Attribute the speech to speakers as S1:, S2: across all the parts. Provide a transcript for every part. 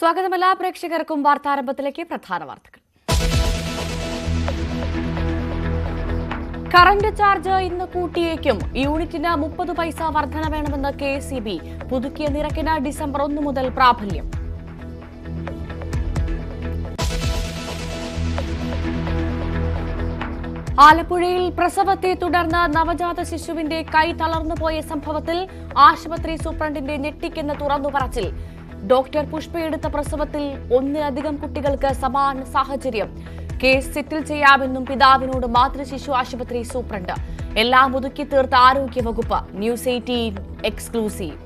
S1: സ്വാഗതം എല്ലാ പ്രേക്ഷകർക്കും വാർത്താരംഭത്തിലേക്ക് പ്രധാന വാർത്തകൾ. കറന്റ് ചാർജ് ഇന്ന് കൂട്ടിയേക്കും. യൂണിറ്റിന് 30 പൈസ വർധന വേണമെന്ന് KSEB. പുതുക്കിയ നിരക്കിന് ഡിസംബർ 1 മുതൽ പ്രാബല്യം. ആലപ്പുഴയിൽ പ്രസവത്തെ തുടർന്ന് നവജാത ശിശുവിന്റെ കൈ തളർന്നുപോയ സംഭവത്തിൽ ആശുപത്രി സൂപ്രണ്ടിന്റെ ഞെട്ടിക്കുന്ന തുറന്നുപറച്ചിൽ. ഡോക്ടർ പുഷ്പയെടുത്ത പ്രസവത്തിൽ ഒന്നിലധികം കുട്ടികൾക്ക് സമാന സാഹചര്യം. കേസ് സെറ്റിൽ ചെയ്യാമെന്നും പിതാവിനോട് മാതൃശിശു ആശുപത്രി സൂപ്രണ്ട്. എല്ലാം ഒതുക്കി തീർത്ത ആരോഗ്യവകുപ്പ്. News 18 exclusive.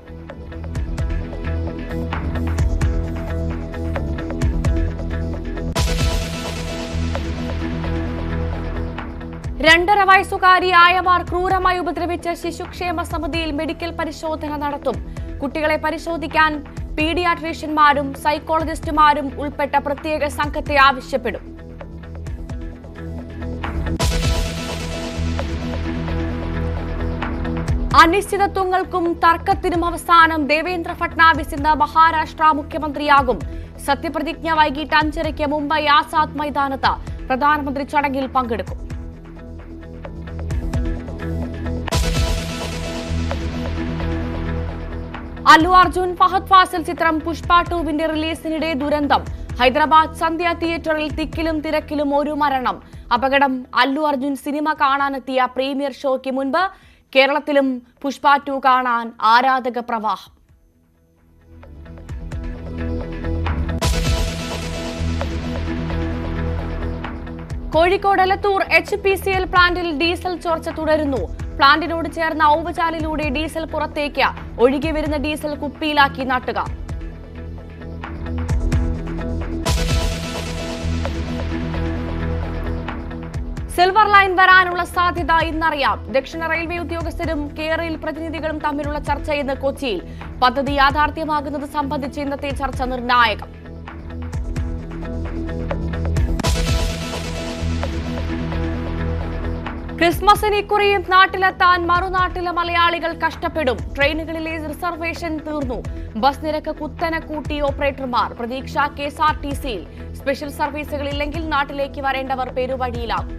S1: രണ്ടര വയസ്സുകാരി ആയമാർ ക്രൂരമായി ഉപദ്രവിച്ച ശിശുക്ഷേമ സമിതിയിൽ മെഡിക്കൽ പരിശോധന നടത്തും. കുട്ടികളെ പരിശോധിക്കാൻ പീഡിയാട്രീഷ്യന്മാരും സൈക്കോളജിസ്റ്റുമാരും ഉൾപ്പെട്ട പ്രത്യേക സംഘത്തെ ആവശ്യപ്പെടും. അനിശ്ചിതത്വങ്ങൾക്കും തർക്കത്തിനും അവസാനം. ദേവേന്ദ്ര ഫട്നാവിസ് ഇന്ന് മഹാരാഷ്ട്ര മുഖ്യമന്ത്രിയാകും. സത്യപ്രതിജ്ഞ വൈകിട്ട് 5:30 മുംബൈ ആസാദ് മൈതാനത്ത്. പ്രധാനമന്ത്രി ചടങ്ങിൽ പങ്കെടുക്കും. അല്ലു അർജുൻ ഫഹദ് ഫാസിൽ ചിത്രം പുഷ്പ 2 റിലീസിനിടെ ദുരന്തം. ഹൈദരാബാദ് സന്ധ്യ തിയേറ്ററിൽ തിക്കിലും തിരക്കിലും ഒരു മരണം. അപകടം. അല്ലു അർജുൻ സിനിമ കാണാനെത്തിയ പ്രീമിയർ ഷോയ്ക്ക് മുൻപ് കേരളത്തിലും പുഷ്പ 2 കാണാൻ ആരാധക പ്രവാഹം. കോഴിക്കോട് എലത്തൂർ HPCL പ്ലാന്റിൽ ഡീസൽ ചോർച്ച തുടരുന്നു. പ്ലാന്റിനോട് ചേർന്ന ഔവചാലിലൂടെ ഡീസൽ പുറത്തേക്ക്. ഒഴുകി വരുന്ന ഡീസൽ കുപ്പിയിലാക്കി നാട്ടുകാർ. സിൽവർ ലൈൻ വരാനുള്ള സാധ്യത ഇന്നറിയാം. ദക്ഷിണ റെയിൽവേ ഉദ്യോഗസ്ഥരും കേരള പ്രതിനിധികളും തമ്മിലുള്ള ചർച്ച ഇന്ന് കൊച്ചിയിൽ. പദ്ധതി യാഥാർത്ഥ്യമാകുന്നത് സംബന്ധിച്ച് ഇന്നത്തെ ചർച്ച നിർണായകം. ക്രിസ്മസിന് ഇക്കുറിയും നാട്ടിലെത്താൻ മറുനാട്ടിലെ മലയാളികൾ കഷ്ടപ്പെടും. ട്രെയിനുകളിലെ റിസർവേഷൻ തീർന്നു. ബസ് നിരക്ക് കുത്തനെ കൂട്ടി ഓപ്പറേറ്റർമാർ. പ്രതീക്ഷ KSRTCയിൽ. സ്പെഷ്യൽ സർവീസുകൾ ഇല്ലെങ്കിൽ നാട്ടിലേക്ക് വരേണ്ടവർ പെരുവഴിയിലാകും.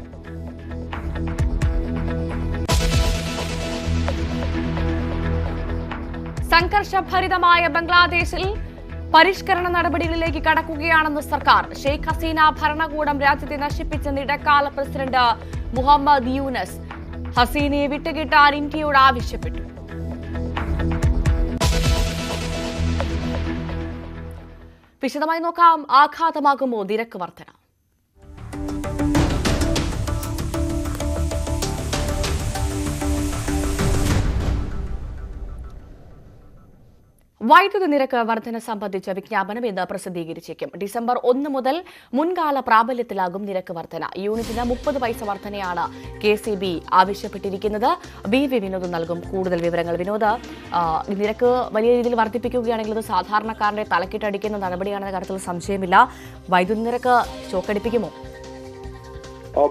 S1: സംഘർഷഭരിതമായ ബംഗ്ലാദേശിൽ പരിഷ്കരണ നടപടികളിലേക്ക് കടക്കുകയാണെന്ന് സർക്കാർ. ഷെയ്ഖ് ഹസീന ഭരണകൂടം രാജ്യത്തെ നശിപ്പിച്ച ഇടക്കാല പ്രസിഡന്റ് മുഹമ്മദ് യൂനസ്. ഹസീനയെ വിട്ടുകിട്ടാൻ ഇന്ത്യയോട് ആവശ്യപ്പെട്ടു. വിശദമായി നോക്കാം. ആഘാതമാകുമോ നിരക്ക് വർധന? വൈദ്യുതി നിരക്ക് വർധന സംബന്ധിച്ച വിജ്ഞാപനം ഇന്ന് പ്രസിദ്ധീകരിച്ചേക്കും. ഡിസംബർ 1 മുതൽ മുൻകാല പ്രാബല്യത്തിലാകും നിരക്ക് വർധന. യൂണിറ്റിന് 30 പൈസ വർധനയാണ് KSEB ആവശ്യപ്പെട്ടിരിക്കുന്നത്. BV വിനോദ് നൽകും കൂടുതൽ വിവരങ്ങൾ. വിനോദ്, നിരക്ക് വലിയ രീതിയിൽ വർദ്ധിപ്പിക്കുകയാണെങ്കിൽ അത് സാധാരണക്കാരന്റെ തലക്കിട്ടടിക്കുന്ന നടപടിയാണെന്ന കാര്യത്തിൽ സംശയമില്ല. വൈദ്യുതി നിരക്ക് ചോക്കടിപ്പിക്കുമോ?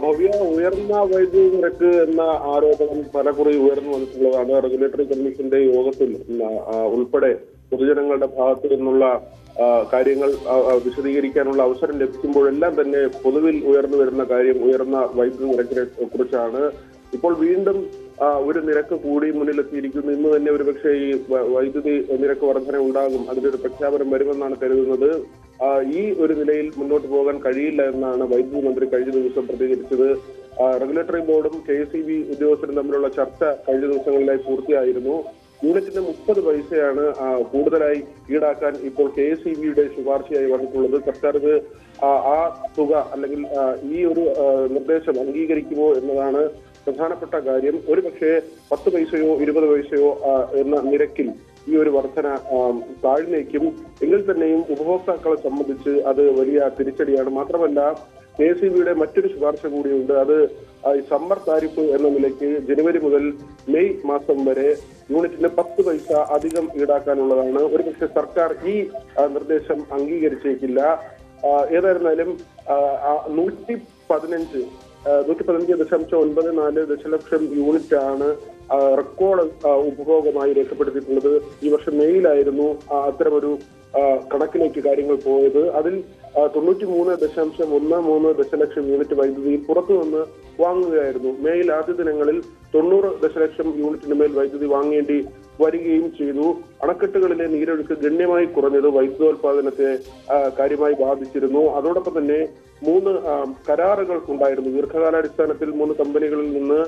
S2: ഭവ്യ, ഉയർന്ന വൈദ്യുതി നിരക്ക് എന്ന ആരോപണം പലകുറി ഉയർന്നു വന്നിട്ടുള്ളതാണ്. റെഗുലേറ്ററി കമ്മീഷന്റെ യോഗത്തിൽ ഉൾപ്പെടെ പൊതുജനങ്ങളുടെ ഭാഗത്തു നിന്നുള്ള കാര്യങ്ങൾ വിശദീകരിക്കാനുള്ള അവസരം ലഭിക്കുമ്പോഴെല്ലാം തന്നെ പൊതുവിൽ ഉയർന്നു വരുന്ന കാര്യം ഉയർന്ന വൈദ്യുതി നിരക്കിനെ കുറിച്ചാണ്. ഇപ്പോൾ വീണ്ടും ഒരു നിരക്ക് കൂടി മുന്നിലെത്തിയിരിക്കുന്നു. ഇന്ന് തന്നെ ഒരുപക്ഷെ ഈ വൈദ്യുതി നിരക്ക് വർധന ഉണ്ടാകും, അതിലൊരു പ്രഖ്യാപനം വരുമെന്നാണ് കരുതുന്നത്. ഈ ഒരു നിലയിൽ മുന്നോട്ട് പോകാൻ കഴിയില്ല എന്നാണ് വൈദ്യുതി മന്ത്രി കഴിഞ്ഞ ദിവസം പ്രതികരിച്ചത്. റെഗുലേറ്ററി ബോർഡും KSEB ഉദ്യോഗസ്ഥരും തമ്മിലുള്ള ചർച്ച കഴിഞ്ഞ ദിവസങ്ങളിലായി പൂർത്തിയായിരുന്നു. യൂണിറ്റിന് 30 പൈസയാണ് കൂടുതലായി ഈടാക്കാൻ ഇപ്പോൾ KSEBയുടെ ശുപാർശയായി വന്നിട്ടുള്ളത്. സർക്കാർ ഇത് ആ തുക അല്ലെങ്കിൽ ഈ ഒരു നിർദ്ദേശം അംഗീകരിക്കുമോ എന്നതാണ് പ്രധാനപ്പെട്ട കാര്യം. ഒരുപക്ഷെ 10 പൈസയോ 20 പൈസയോ എന്ന നിരക്കിൽ ഈ ഒരു വർധന താഴ്ന്നേക്കും. എങ്കിൽ തന്നെയും ഉപഭോക്താക്കളെ സംബന്ധിച്ച് അത് വലിയ തിരിച്ചടിയാണ്. മാത്രമല്ല KSEBയുടെ മറ്റൊരു ശുപാർശ കൂടിയുണ്ട്. അത് സമ്മർ താരിഫ് എന്ന നിലയ്ക്ക് ജനുവരി മുതൽ മെയ് മാസം വരെ യൂണിറ്റിന് 10 പൈസ അധികം ഈടാക്കാനുള്ളതാണ്. ഒരുപക്ഷെ സർക്കാർ ഈ നിർദ്ദേശം അംഗീകരിച്ചേക്കില്ല. ഏതായിരുന്നാലും 115 115.94 ദശലക്ഷം യൂണിറ്റ് ആണ് റെക്കോർഡ് ഉപഭോഗമായി രേഖപ്പെടുത്തിയിട്ടുള്ളത്. ഈ വർഷം മെയ്യിലായിരുന്നു അത്തരമൊരു കണക്കിലേക്ക് കാര്യങ്ങൾ പോയത്. അതിൽ 93.13 ദശലക്ഷം യൂണിറ്റ് വൈദ്യുതി പുറത്തുനിന്ന് വാങ്ങുകയായിരുന്നു. മെയ്യിൽ ആദ്യ ദിനങ്ങളിൽ 90 ദശലക്ഷം യൂണിറ്റിന് മേൽ വൈദ്യുതി വാങ്ങേണ്ടി വരികയും ചെയ്തു. അണക്കെട്ടുകളിലെ നീരൊഴുക്ക് ഗണ്യമായി കുറഞ്ഞത് വൈദ്യുതോൽപാദനത്തെ കാര്യമായി ബാധിച്ചിരുന്നു. അതോടൊപ്പം തന്നെ 3 കരാറുകൾക്കുണ്ടായിരുന്നു. ദീർഘകാലാടിസ്ഥാനത്തിൽ 3 കമ്പനികളിൽ നിന്ന്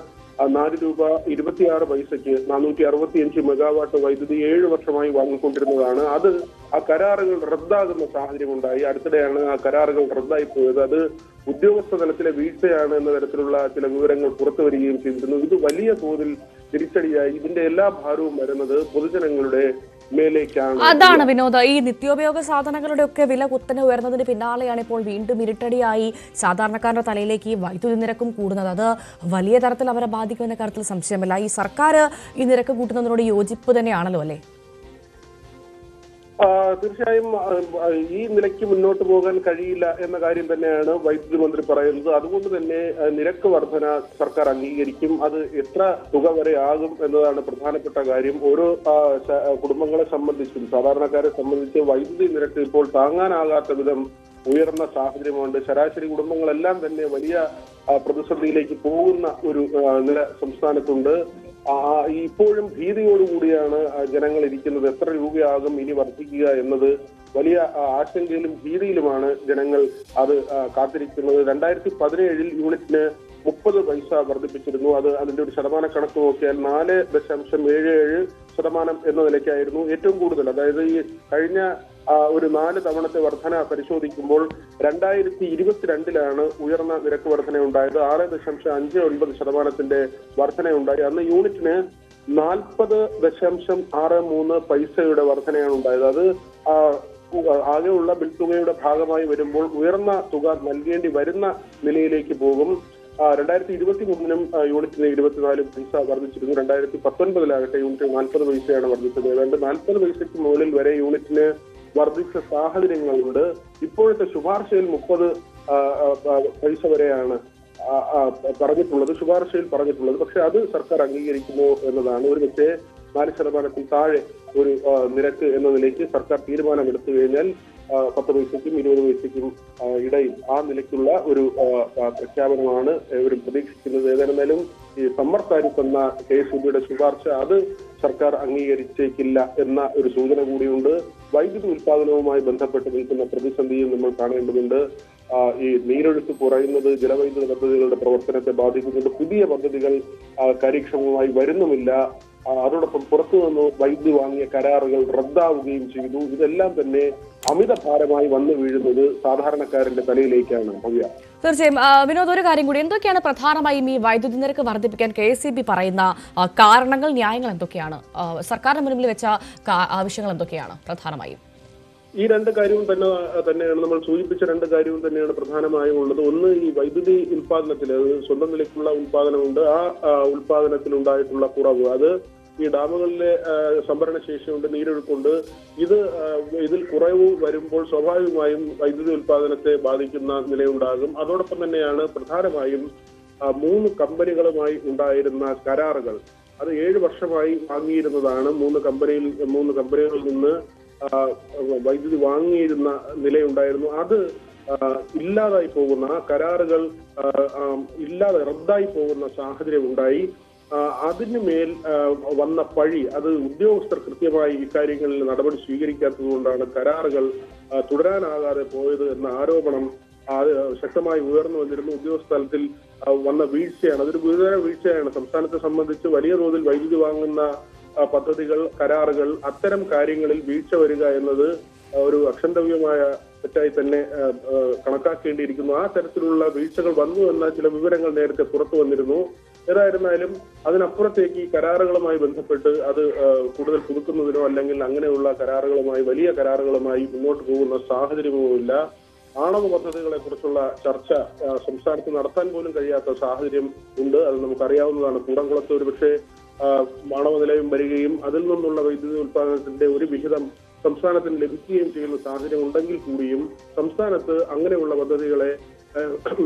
S2: ₹4.26 465 മെഗാവാട്ട് വൈദ്യുതി 7 വർഷമായി വാങ്ങിക്കൊണ്ടിരുന്നതാണ്. അത് ആ കരാറുകൾ റദ്ദാകുന്ന സാഹചര്യമുണ്ടായി. അടുത്തിടെയാണ് ആ കരാറുകൾ റദ്ദായി പോയത്. അത് ഉദ്യോഗസ്ഥ തലത്തിലെ വീഴ്ചയാണ് എന്ന തരത്തിലുള്ള ചില വിവരങ്ങൾ പുറത്തു വരികയും ചെയ്തിരുന്നു. ഇത് വലിയ തോതിൽ തിരിച്ചടിയായി. ഇതിന്റെ എല്ലാ ഭാരവും വരുന്നത് പൊതുജനങ്ങളുടെ മേലേക്കാണ്.
S1: അതാണ് വിനോദ്, ഈ നിത്യോപയോഗ സാധനങ്ങളുടെ ഒക്കെ വില കുത്തനെ ഉയർന്നതിന് പിന്നാലെയാണ് ഇപ്പോൾ വീണ്ടും ഇരുട്ടടിയായി സാധാരണക്കാരുടെ തലയിലേക്ക് ഈ വൈദ്യുതി നിരക്കും കൂടുന്നത്. അത് വലിയ തരത്തിൽ അവരെ ബാധിക്കുമെന്ന കാര്യത്തിൽ സംശയമില്ല. ഈ സർക്കാർ ഈ നിരക്ക് കൂട്ടുന്നതിനോട് യോജിപ്പ് തന്നെയാണല്ലോ അല്ലേ?
S2: തീർച്ചയായും ഈ നിലയ്ക്ക് മുന്നോട്ട് പോകാൻ കഴിയില്ല എന്ന കാര്യം തന്നെയാണ് വൈദ്യുതി മന്ത്രി പറയുന്നത്. അതുകൊണ്ട് തന്നെ നിരക്ക് വർധന സർക്കാർ അംഗീകരിക്കും. അത് എത്ര തുക വരെ ആകും എന്നതാണ് പ്രധാനപ്പെട്ട കാര്യം. ഓരോ കുടുംബങ്ങളെ സംബന്ധിച്ചും സാധാരണക്കാരെ സംബന്ധിച്ച് വൈദ്യുതി നിരക്ക് ഇപ്പോൾ താങ്ങാനാകാത്ത വിധം ഉയർന്ന സാഹചര്യമുണ്ട്. ശരാശരി കുടുംബങ്ങളെല്ലാം തന്നെ വലിയ പ്രതിസന്ധിയിലേക്ക് പോകുന്ന ഒരു നില സംസ്ഥാനത്തുണ്ട്. ഇപ്പോഴും ഭീതിയോടുകൂടിയാണ് ജനങ്ങൾ ഇരിക്കുന്നത്. എത്ര രൂപയാകും ഇനി വർദ്ധിക്കുക എന്നത് വലിയ ആശങ്കയിലും ഭീതിയിലുമാണ് ജനങ്ങൾ അത് കാത്തിരിക്കുന്നത്. 2017 യൂണിറ്റിന് 30 പൈസ വർദ്ധിപ്പിച്ചിരുന്നു. അതിന്റെ ഒരു ശതമാന കണക്ക് നോക്കിയാൽ 4.77% എന്ന നിലയ്ക്കായിരുന്നു ഏറ്റവും കൂടുതൽ. അതായത് ഈ കഴിഞ്ഞ ഒരു 4 തവണത്തെ വർധന പരിശോധിക്കുമ്പോൾ 2022 ഉയർന്ന നിരക്ക് വർധനയുണ്ടായത്. 6.59% വർധനയുണ്ടായി. അന്ന് യൂണിറ്റിന് 40.63 പൈസയുടെ വർധനയാണ് ഉണ്ടായത്. അത് ആകെയുള്ള ബിൽ തുകയുടെ ഭാഗമായി വരുമ്പോൾ ഉയർന്ന തുക നൽകേണ്ടി വരുന്ന നിലയിലേക്ക് പോകും. 2023 യൂണിറ്റിന് 24 പൈസ വർദ്ധിച്ചിരുന്നു. 2019 യൂണിറ്റ് 40 പൈസയാണ് വർദ്ധിച്ചത്. ഏതാണ്ട് 40 പൈസയ്ക്ക് മുകളിൽ വരെ യൂണിറ്റിന് വർദ്ധിച്ച സാഹചര്യങ്ങളുണ്ട്. ഇപ്പോഴത്തെ ശുപാർശയിൽ 30 പൈസ വരെയാണ് ശുപാർശയിൽ പറഞ്ഞിട്ടുള്ളത്. പക്ഷെ അത് സർക്കാർ അംഗീകരിക്കുമോ എന്നതാണ്. ഒരുപക്ഷെ 4% താഴെ ഒരു നിരക്ക് എന്ന നിലയ്ക്ക് സർക്കാർ തീരുമാനമെടുത്തു കഴിഞ്ഞാൽ 10 പൈസയ്ക്കും 20 പൈസയ്ക്കും ഇടയിൽ ആ നിലയ്ക്കുള്ള ഒരു പ്രഖ്യാപനമാണ് ഇവരും പ്രതീക്ഷിക്കുന്നത്. ഏതായിരുന്നാലും ഈ സമ്മർ താരിഫ് എന്ന KSEBയുടെ ശുപാർശ അത് സർക്കാർ അംഗീകരിച്ചേക്കില്ല എന്ന ഒരു സൂചന കൂടിയുണ്ട്. വൈദ്യുതി ഉൽപാദനവുമായി ബന്ധപ്പെട്ട് നിൽക്കുന്ന പ്രതിസന്ധിയും നമ്മൾ കാണേണ്ടതുണ്ട്. ഈ നീരൊഴുക്ക് കുറയുന്നത് ജലവൈദ്യുത പദ്ധതികളുടെ പ്രവർത്തനത്തെ ബാധിക്കുന്നുണ്ട്. പുതിയ പദ്ധതികൾ കാര്യക്ഷമമായി വരുന്നുമില്ല. അതോടൊപ്പം പുറത്തുനിന്ന് വൈദ്യുതി വാങ്ങിയ കരാറുകൾ റദ്ദാവുകയും ചെയ്തു. ഇതെല്ലാം തന്നെ അമിത ഭാരമായി വന്നു വീഴുന്നത് സാധാരണക്കാരന്റെ തലയിലേക്കാണ്.
S1: തീർച്ചയായും വിനോദ്, ഒരു കാര്യം കൂടി, എന്തൊക്കെയാണ് പ്രധാനമായും ഈ വൈദ്യുതി നിരക്ക് വർദ്ധിപ്പിക്കാൻ KSEB പറയുന്ന കാരണങ്ങൾ, ന്യായങ്ങൾ എന്തൊക്കെയാണ്? സർക്കാരിന് മുന്നിൽ വെച്ച ആവശ്യങ്ങൾ എന്തൊക്കെയാണ് പ്രധാനമായും?
S2: ഈ 2 കാര്യവും തന്നെയാണ് നമ്മൾ സൂചിപ്പിച്ച 2 കാര്യവും തന്നെയാണ് പ്രധാനമായും ഉള്ളത്. ഒന്ന്, ഈ വൈദ്യുതി ഉൽപാദനത്തിൽ സ്വന്തം നിലയ്ക്കുള്ള ഉൽപാദനമുണ്ട്. ആ ഉൽപാദനത്തിലുണ്ടായിട്ടുള്ള കുറവ്, അത് ഈ ഡാമുകളിലെ സംഭരണ ശേഷിയുണ്ട്, നീരൊഴുക്കുണ്ട്. ഇതിൽ കുറവ് വരുമ്പോൾ സ്വാഭാവികമായും വൈദ്യുതി ഉൽപാദനത്തെ ബാധിക്കുന്ന നിലയുണ്ടാകും. അതോടൊപ്പം തന്നെയാണ് പ്രധാനമായും 3 കമ്പനികളുമായി ഉണ്ടായിരുന്ന കരാറുകൾ. അത് 7 വർഷമായി വാങ്ങിയിരുന്നതാണ്. 3 കമ്പനികളിൽ നിന്ന് വൈദ്യുതി വാങ്ങിയിരുന്ന നിലയുണ്ടായിരുന്നു. അത് ഇല്ലാതായി പോകുന്ന, ആ കരാറുകൾ റദ്ദായി പോകുന്ന സാഹചര്യം ഉണ്ടായി. അതിന് മേൽ വന്ന പഴി, അത് ഉദ്യോഗസ്ഥർ കൃത്യമായി ഇക്കാര്യങ്ങളിൽ നടപടി സ്വീകരിക്കാത്തതുകൊണ്ടാണ് കരാറുകൾ തുടരാനാകാതെ പോയത് എന്ന ആരോപണം ശക്തമായി ഉയർന്നു വന്നിരുന്നു. ഉദ്യോഗസ്ഥ തലത്തിൽ വന്ന വീഴ്ചയാണ്, അതൊരു ഗുരുതര വീഴ്ചയാണ്. സംസ്ഥാനത്തെ സംബന്ധിച്ച് വലിയ തോതിൽ വൈദ്യുതി വാങ്ങുന്ന പദ്ധതികൾ, കരാറുകൾ, അത്തരം കാര്യങ്ങളിൽ വീഴ്ച വരിക എന്നത് ഒരു അക്ഷന്തവ്യമായ തെറ്റായി തന്നെ കണക്കാക്കേണ്ടിയിരിക്കുന്നു. ആ തരത്തിലുള്ള വീഴ്ചകൾ വന്നു എന്ന ചില വിവരങ്ങൾ നേരത്തെ പുറത്തു വന്നിരുന്നു. ഏതായിരുന്നാലും അതിനപ്പുറത്തേക്ക് ഈ കരാറുകളുമായി ബന്ധപ്പെട്ട് അത് കൂടുതൽ പുതുക്കുന്നതിനോ അല്ലെങ്കിൽ അങ്ങനെയുള്ള കരാറുകളുമായി, വലിയ കരാറുകളുമായി മുന്നോട്ട് പോകുന്ന സാഹചര്യവുമില്ല. ആണവ പദ്ധതികളെ കുറിച്ചുള്ള ചർച്ച സംസ്ഥാനത്ത് നടത്താൻ പോലും കഴിയാത്ത സാഹചര്യം ഉണ്ട്. അത് നമുക്കറിയാവുന്നതാണ്. കൂടംകുളത്ത് ഒരു പക്ഷേ ആണവ നിലയം വരികയും അതിൽ നിന്നുള്ള വൈദ്യുതി ഉൽപാദനത്തിന്റെ ഒരു വിഹിതം സംസ്ഥാനത്തിന് ലഭിക്കുകയും ചെയ്യുന്ന സാഹചര്യം ഉണ്ടെങ്കിൽ കൂടിയും സംസ്ഥാനത്ത് അങ്ങനെയുള്ള പദ്ധതികളെ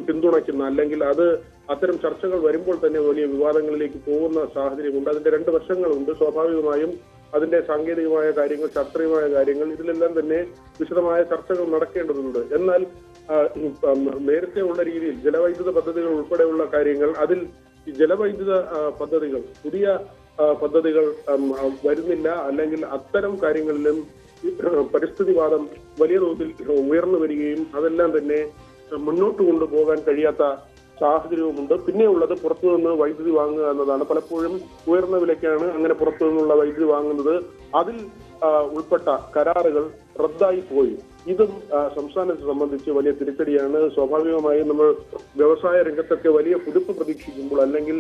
S2: പിന്തുണയ്ക്കുന്ന അല്ലെങ്കിൽ അത് അത്തരം ചർച്ചകൾ വരുമ്പോൾ തന്നെ വലിയ വിവാദങ്ങളിലേക്ക് പോകുന്ന സാഹചര്യമുണ്ട്. അതിന്റെ രണ്ട് വശങ്ങളുണ്ട്. സ്വാഭാവികമായും അതിന്റെ സാങ്കേതികമായ കാര്യങ്ങൾ, ശാസ്ത്രീയമായ കാര്യങ്ങൾ, ഇതിലെല്ലാം തന്നെ വിശദമായ ചർച്ചകൾ നടക്കേണ്ടതുണ്ട്. എന്നാൽ നേരത്തെ ഉള്ള രീതിയിൽ ജലവൈദ്യുത പദ്ധതികൾ ഉൾപ്പെടെയുള്ള കാര്യങ്ങൾ, അതിൽ ജലവൈദ്യുത പദ്ധതികൾ, പുതിയ പദ്ധതികൾ വരുന്നില്ല. അല്ലെങ്കിൽ അത്തരം കാര്യങ്ങളിലും പരിസ്ഥിതിവാദം വലിയ തോതിൽ ഉയർന്നു വരികയും അതെല്ലാം തന്നെ മുന്നോട്ട് കൊണ്ടുപോകാൻ കഴിയാത്ത സാഹചര്യവുമുണ്ട്. പിന്നെയുള്ളത് പുറത്തുനിന്ന് വൈദ്യുതി വാങ്ങുക എന്നതാണ്. പലപ്പോഴും ഉയർന്ന വിലയ്ക്കാണ് അങ്ങനെ പുറത്തു നിന്നുള്ള വൈദ്യുതി വാങ്ങുന്നത്. അതിൽ ഉൾപ്പെട്ട കരാറുകൾ റദ്ദായി പോയി. ഇതും സംസ്ഥാനത്തെ സംബന്ധിച്ച് വലിയ തിരിച്ചടിയാണ്. സ്വാഭാവികമായും നമ്മൾ വ്യവസായ രംഗത്തൊക്കെ വലിയ കുതിപ്പ് പ്രതീക്ഷിക്കുമ്പോൾ അല്ലെങ്കിൽ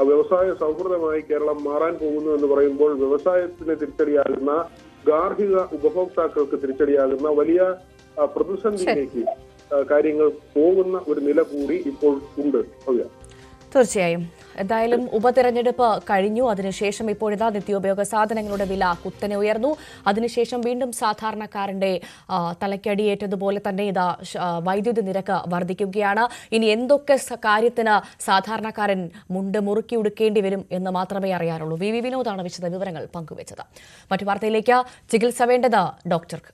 S2: വ്യവസായ സൗഹൃദമായി കേരളം മാറാൻ പോകുന്നു എന്ന് പറയുമ്പോൾ വ്യവസായത്തിന് തിരിച്ചടിയാകുന്ന, ഗാർഹിക ഉപഭോക്താക്കൾക്ക് തിരിച്ചടിയാകുന്ന വലിയ പ്രതിസന്ധിയിലേക്ക് കാര്യങ്ങൾ പോകുന്ന ഒരു നില കൂടി ഇപ്പോൾ ഉണ്ട്.
S1: തീർച്ചയായും. എന്തായാലും ഉപതെരഞ്ഞെടുപ്പ് കഴിഞ്ഞു. അതിനുശേഷം ഇപ്പോഴിതാ നിത്യോപയോഗ സാധനങ്ങളുടെ വില കുത്തനെ ഉയർന്നു. അതിനുശേഷം വീണ്ടും സാധാരണക്കാരന്റെ തലയ്ക്കടിയേറ്റതുപോലെ തന്നെ ഇതാ വൈദ്യുതി നിരക്ക് വർദ്ധിക്കുകയാണ്. ഇനി എന്തൊക്കെ കാര്യത്തിന് സാധാരണക്കാരൻ മുണ്ട് മുറുക്കി ഉടുക്കേണ്ടി വരും എന്ന് മാത്രമേ അറിയാനുള്ളൂ. വി വിനോദാണ് വിശദ വിവരങ്ങൾ പങ്കുവച്ചത്. മറ്റു വാർത്തയിലേക്ക്. ചികിത്സ വേണ്ടത് ഡോക്ടർക്ക്.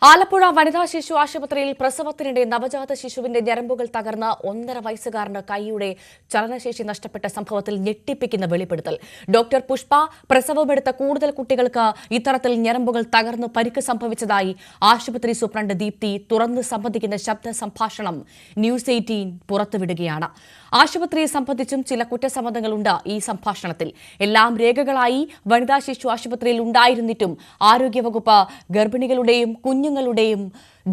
S1: ആലപ്പുഴ വനിതാ ശിശു ആശുപത്രിയിൽ പ്രസവത്തിനിടെ നവജാത ശിശുവിന്റെ ഞരമ്പുകൾ തകർന്ന് 1.5 വയസ്സുകാരന് കൈയുടെ ചലനശേഷി നഷ്ടപ്പെട്ട സംഭവത്തിൽ ഞെട്ടിപ്പിക്കുന്ന വെളിപ്പെടുത്തൽ. ഡോക്ടർ പുഷ്പ പ്രസവമെടുത്ത കൂടുതൽ കുട്ടികൾക്ക് ഇത്തരത്തിൽ ഞരമ്പുകൾ തകർന്ന് പരിക്ക് സംഭവിച്ചതായി ആശുപത്രി സൂപ്രണ്ട് ദീപ്തി തുറന്ന് സമ്മതിക്കുന്ന ശബ്ദ സംഭാഷണം ന്യൂസ് 18 പുറത്തുവിടുകയാണ്. ആശുപത്രിയെ സംബന്ധിച്ചും ചില കുറ്റസമ്മതങ്ങളുണ്ട് ഈ സംഭാഷണത്തിൽ. എല്ലാം രേഖകളായി വനിതാ ശിശു ആശുപത്രിയിൽ ഉണ്ടായിരുന്നിട്ടും ആരോഗ്യവകുപ്പ് ഗർഭിണികളുടെയും കുഞ്ഞുങ്ങളുടെയും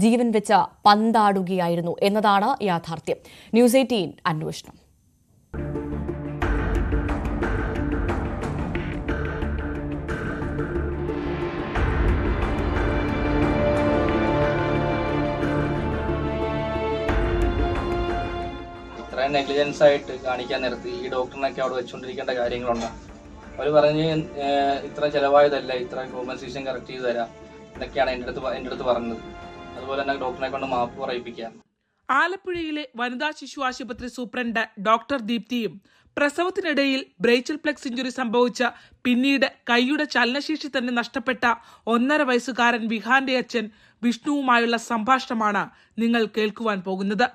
S1: ജീവൻ വെച്ച് പന്താടുകയായിരുന്നു എന്നതാണ് യാഥാർത്ഥ്യം. ന്യൂസ് 18 അന്വേഷണം.
S3: ഇത്രയും നെഗ്ലിജൻസ് ആയിട്ട് കാണിക്കാൻ നേരത്ത് ഈ ഡോക്ടറിനൊക്കെ അവിടെ വെച്ചുകൊണ്ടിരിക്കേണ്ട കാര്യങ്ങളുണ്ട്. അവർ പറഞ്ഞ് ഇത്ര ചിലവായതല്ല, ഇത്ര കോമ്പൻസേഷൻ കറക്റ്റ് ചെയ്ത് തരാം എന്നൊക്കെയാണ് എൻ്റെ അടുത്ത് പറഞ്ഞത്. അതുപോലെ തന്നെ ഡോക്ടറിനെ കൊണ്ട് മാപ്പ് പറയിപ്പിക്കാം.
S4: ആലപ്പുഴയിലെ വനിതാ ശിശു ആശുപത്രി സൂപ്രണ്ട് ഡോക്ടർ ദീപ്തിയും പ്രസവത്തിനിടയിൽ ബ്രേച്ചിൽ പ്ലെക്സ് ഇഞ്ചുറി സംഭവിച്ച പിന്നീട് കൈയുടെ ചലനശേഷി തന്നെ നഷ്ടപ്പെട്ട 1.5 വയസ്സുകാരൻ വിഹാന്റെ അച്ഛൻ വിഷ്ണുവുമായുള്ള സംഭാഷണമാണ് നിങ്ങൾ കേൾക്കുവാൻ പോകുന്നത്.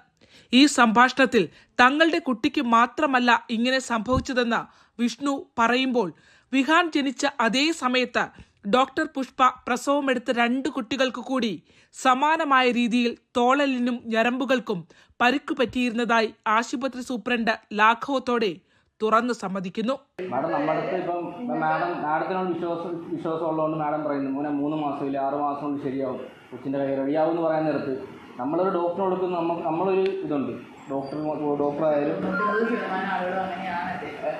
S4: ഈ സംഭാഷണത്തിൽ തങ്ങളുടെ കുട്ടിക്ക് മാത്രമല്ല ഇങ്ങനെ സംഭവിച്ചതെന്ന് വിഷ്ണു പറയുമ്പോൾ, വിഹാൻ ജനിച്ച അതേ സമയത്ത് ഡോക്ടർ പുഷ്പ പ്രസവമെടുത്ത 2 കുട്ടികൾക്ക് കൂടി സമാനമായ രീതിയിൽ തോളലിനും ഞരമ്പുകൾക്കും പരിക്കു പറ്റിയിരുന്നതായി ആശുപത്രി സൂപ്രണ്ട് ലാഘവത്തോടെ തുറന്നു സമ്മതിക്കുന്നു.
S3: മാഡം നമ്മുടെ അടുത്ത് ഇപ്പം മാഡത്തിനോട് വിശ്വാസം ഉള്ളതുകൊണ്ട് മാഡം പറയുന്നു മോനെ 3 മാസം ഇല്ല 6 മാസം കൊണ്ട് ശരിയാവും, കൊച്ചിൻ്റെ കൈ റെഡിയാവും എന്ന് പറയാൻ നേരത്ത് നമ്മളൊരു ഡോക്ടറെ കൊടുക്കുന്ന നമ്മളൊരു ഇതുണ്ട്. ഡോക്ടറായാലും
S5: 90% ആളുകളും അങ്ങനെയാണ്.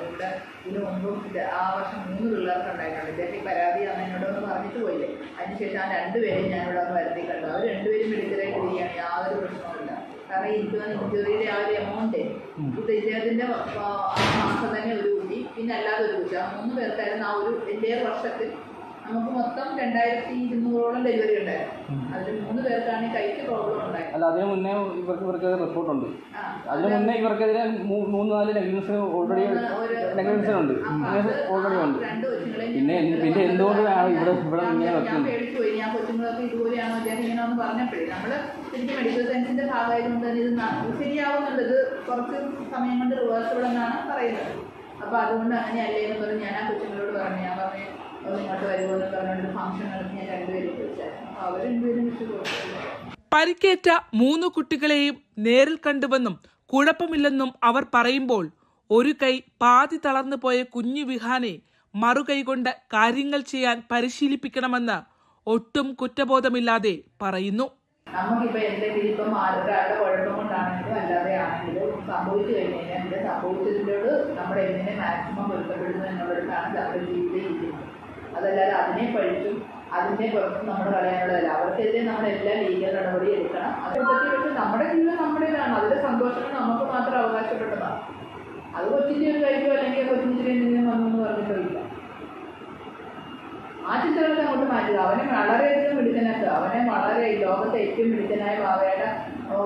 S5: ഇവിടെ ഇതിന് മുമ്പും ആ വർഷം 3 പിള്ളേർക്ക് ഉണ്ടായിട്ടുണ്ട്. ഇദ്ദേഹം പരാതി അന്ന് എന്നോടൊന്ന് പറഞ്ഞിട്ട് പോയില്ലേ. അതിനുശേഷം ആ 2 പേരെയും ഞാനിവിടെ ഒന്ന് വരുത്തി കണ്ടു. അവർ 2 പേരും മെഡിക്കലായിട്ട് ഇരിക്കുകയാണ്, യാതൊരു പ്രശ്നവുമില്ല. കാരണം ഇഞ്ചുറിയുടെ ആ ഒരു എമൗണ്ട് ഇത് ഇദ്ദേഹത്തിൻ്റെ ആ മാസം തന്നെ ഒരു കുട്ടി, പിന്നെ അല്ലാതെ ഒരു കുട്ടി, ആ 3 പേർക്കായിരുന്നു ആ ഒരു എൻ്റെ വർഷത്തിൽ നമുക്ക് മൊത്തം 2200ഓളം ഡെലിവറി ഉണ്ടായിരുന്നു. അതിൽ 3 പേർക്കാണ് കൈക്ക് പ്രോബ്ലം ഉണ്ടായത്.
S3: അല്ല, അതിന് മുന്നേ ഇവർക്കെതിരെ റിപ്പോർട്ടുണ്ട്. അതിന് മുന്നേ ഇവർക്കെതിരെ 3-4 നെഗ്ലിജൻസ് ഓൾറെഡി നെഗ്ലിജൻസ് ഉണ്ട് ഓൾറെഡി ഉണ്ട്. പിന്നെ എന്തുകൊണ്ടാണ് ഇവിടെ ഇങ്ങനെ
S5: ഞാൻ പേടിച്ചു പോയി. ഞാൻ കൊച്ചുങ്ങളൊക്കെ ഇതുപോലെയാണോ അദ്ദേഹം ഇങ്ങനെയാണെന്ന് പറഞ്ഞപ്പോഴേ നമ്മൾ എനിക്ക് മെഡിക്കൽ സയൻസിന്റെ ഭാഗമായതുകൊണ്ട് തന്നെ ഇത് ശരിയാവുന്നുള്ളത് കുറച്ച് സമയം കൊണ്ട് റിവേഴ്സിബിൾ എന്നാണ് പറയുന്നത്. അപ്പോൾ അതുകൊണ്ട് അങ്ങനെയല്ലേ എന്ന് പറഞ്ഞ് ഞാൻ ആ കൊച്ചുങ്ങളോട് പറഞ്ഞു. ഞാൻ പറഞ്ഞു ഇങ്ങോട്ട് വരുമോ എന്ന് പറഞ്ഞുകൊണ്ട് ഫംഗ്ഷൻ നടത്തി ഞാൻ 2 പേരും വിളിച്ചായിരുന്നു. അപ്പോൾ അവർ 2 പേരും വിളിച്ചു.
S4: പരിക്കേറ്റ 3 കുട്ടികളെയും നേരിൽ കണ്ടുവെന്നും കുഴപ്പമില്ലെന്നും അവർ പറയുമ്പോൾ, ഒരു കൈ പാതി തളർന്നു പോയ കുഞ്ഞു വിഹാനെ മറുകൈകൊണ്ട് കാര്യങ്ങൾ ചെയ്യാൻ പരിശീലിപ്പിക്കണമെന്ന് ഒട്ടും കുറ്റബോധമില്ലാതെ പറയുന്നു.
S5: നമുക്കിപ്പോൾ എന്തെങ്കിലും ഇപ്പം ആരുടെ കുഴപ്പം കൊണ്ടാണെങ്കിലും അല്ലാതെ ആണെങ്കിലും സംഭവിച്ചു കഴിഞ്ഞാൽ ഇത് സംഭവിച്ചതിനോട് നമ്മൾ എങ്ങനെ മാക്സിമം പൊരുത്തപ്പെടുന്നു എന്നുള്ളതാണ് നമ്മുടെ ജീവിതത്തിൽ ഇരിക്കുന്നത്. അതല്ലാതെ അതിനെ പഴിച്ചും അതിൻ്റെ പുറത്ത് നമ്മൾ കളയാനുള്ളതല്ല. അവർക്കെതിരെ നമ്മളെല്ലാം ലീഗൽ നടപടി എടുക്കണം. അതുകൂട്ടത്തിൽ വെച്ച് നമ്മുടെ ജീവിതം നമ്മുടേതാണ്, അതിൻ്റെ സന്തോഷങ്ങൾ നമുക്ക് മാത്രം അവകാശപ്പെട്ടതാണ്. അത് കൊച്ചിൻ്റെ ഒരു കാര്യമോ അല്ലെങ്കിൽ കൊച്ചിൻ്റെ എന്തെങ്കിലും വന്നെന്ന് പറഞ്ഞിട്ടില്ല. ആ ചിന്തകളൊക്കെ അങ്ങോട്ട് മാറ്റുക. അവനെ വളരെയധികം മിടുക്കനാക്കുക. അവനെ വളരെ ലോകത്തെ ഏറ്റവും മിടുക്കനായ ഭാവയുടെ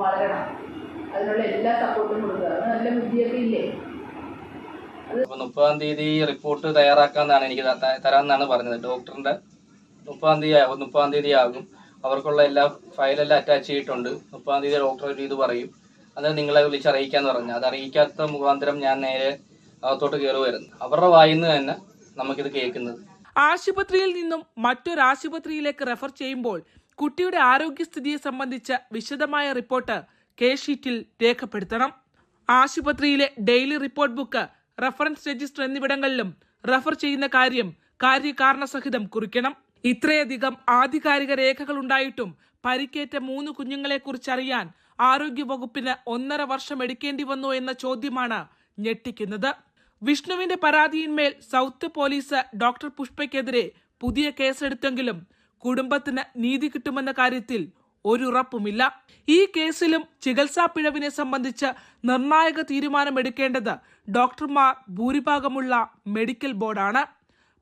S5: വളരണം. അതിനുള്ള എല്ലാ സപ്പോർട്ടും കൊടുക്കുക. അത് നല്ല ബുദ്ധിയൊക്കെ ഇല്ലേ?
S3: 30-ാം തീയതി റിപ്പോർട്ട് തയ്യാറാക്കാന്നാണ് എനിക്ക് തരാമെന്നാണ് പറഞ്ഞത്. ഡോക്ടറിന്റെ 30-ാം തീയതി ആകും. അവർക്കുള്ള എല്ലാ ഫയലെല്ലാം അറ്റാച്ച് ചെയ്തിട്ടുണ്ട്. 30-ാം തീയതി ഡോക്ടർ ഒരു ഇത് പറയും. അത് നിങ്ങളെ വിളിച്ചറിയിക്കാന്ന് പറഞ്ഞു. അത് അറിയിക്കാത്ത മുഖാന്തരം ഞാൻ നേരെ അകത്തോട്ട് കയറുമായിരുന്നു. അവരുടെ വായിന്ന് തന്നെ നമുക്കിത് കേൾക്കുന്നത്.
S4: ആശുപത്രിയിൽ നിന്നും മറ്റൊരാശുപത്രിയിലേക്ക് റെഫർ ചെയ്യുമ്പോൾ കുട്ടിയുടെ ആരോഗ്യസ്ഥിതിയെ സംബന്ധിച്ച വിശദമായ റിപ്പോർട്ട് കേസ് ഷീറ്റിൽ രേഖപ്പെടുത്തണം. ആശുപത്രിയിലെ daily report book, reference register എന്നിവിടങ്ങളിലും റെഫർ ചെയ്യുന്ന കാര്യം കാര്യകാരണസഹിതം കുറിക്കണം. ഇത്രയധികം ആധികാരിക രേഖകൾ ഉണ്ടായിട്ടും പരിക്കേറ്റ 3 കുഞ്ഞുങ്ങളെക്കുറിച്ചറിയാൻ ആരോഗ്യവകുപ്പിന് 1.5 വർഷം എടുക്കേണ്ടി വന്നു എന്ന ചോദ്യമാണ് ഞെട്ടിക്കുന്നത്. വിഷ്ണുവിന്റെ പരാതിയിന്മേൽ സൗത്ത് പോലീസ് ഡോക്ടർ പുഷ്പയ്ക്കെതിരെ പുതിയ കേസെടുത്തെങ്കിലും കുടുംബത്തിന് നീതി കിട്ടുമെന്ന കാര്യത്തിൽ ഒരു ഉറപ്പുമില്ല. ഈ കേസിലും ചികിത്സാ പിഴവിനെ സംബന്ധിച്ച് നിർണായക തീരുമാനമെടുക്കേണ്ടത് ഡോക്ടർമാർ ഭൂരിഭാഗമുള്ള മെഡിക്കൽ ബോർഡാണ്.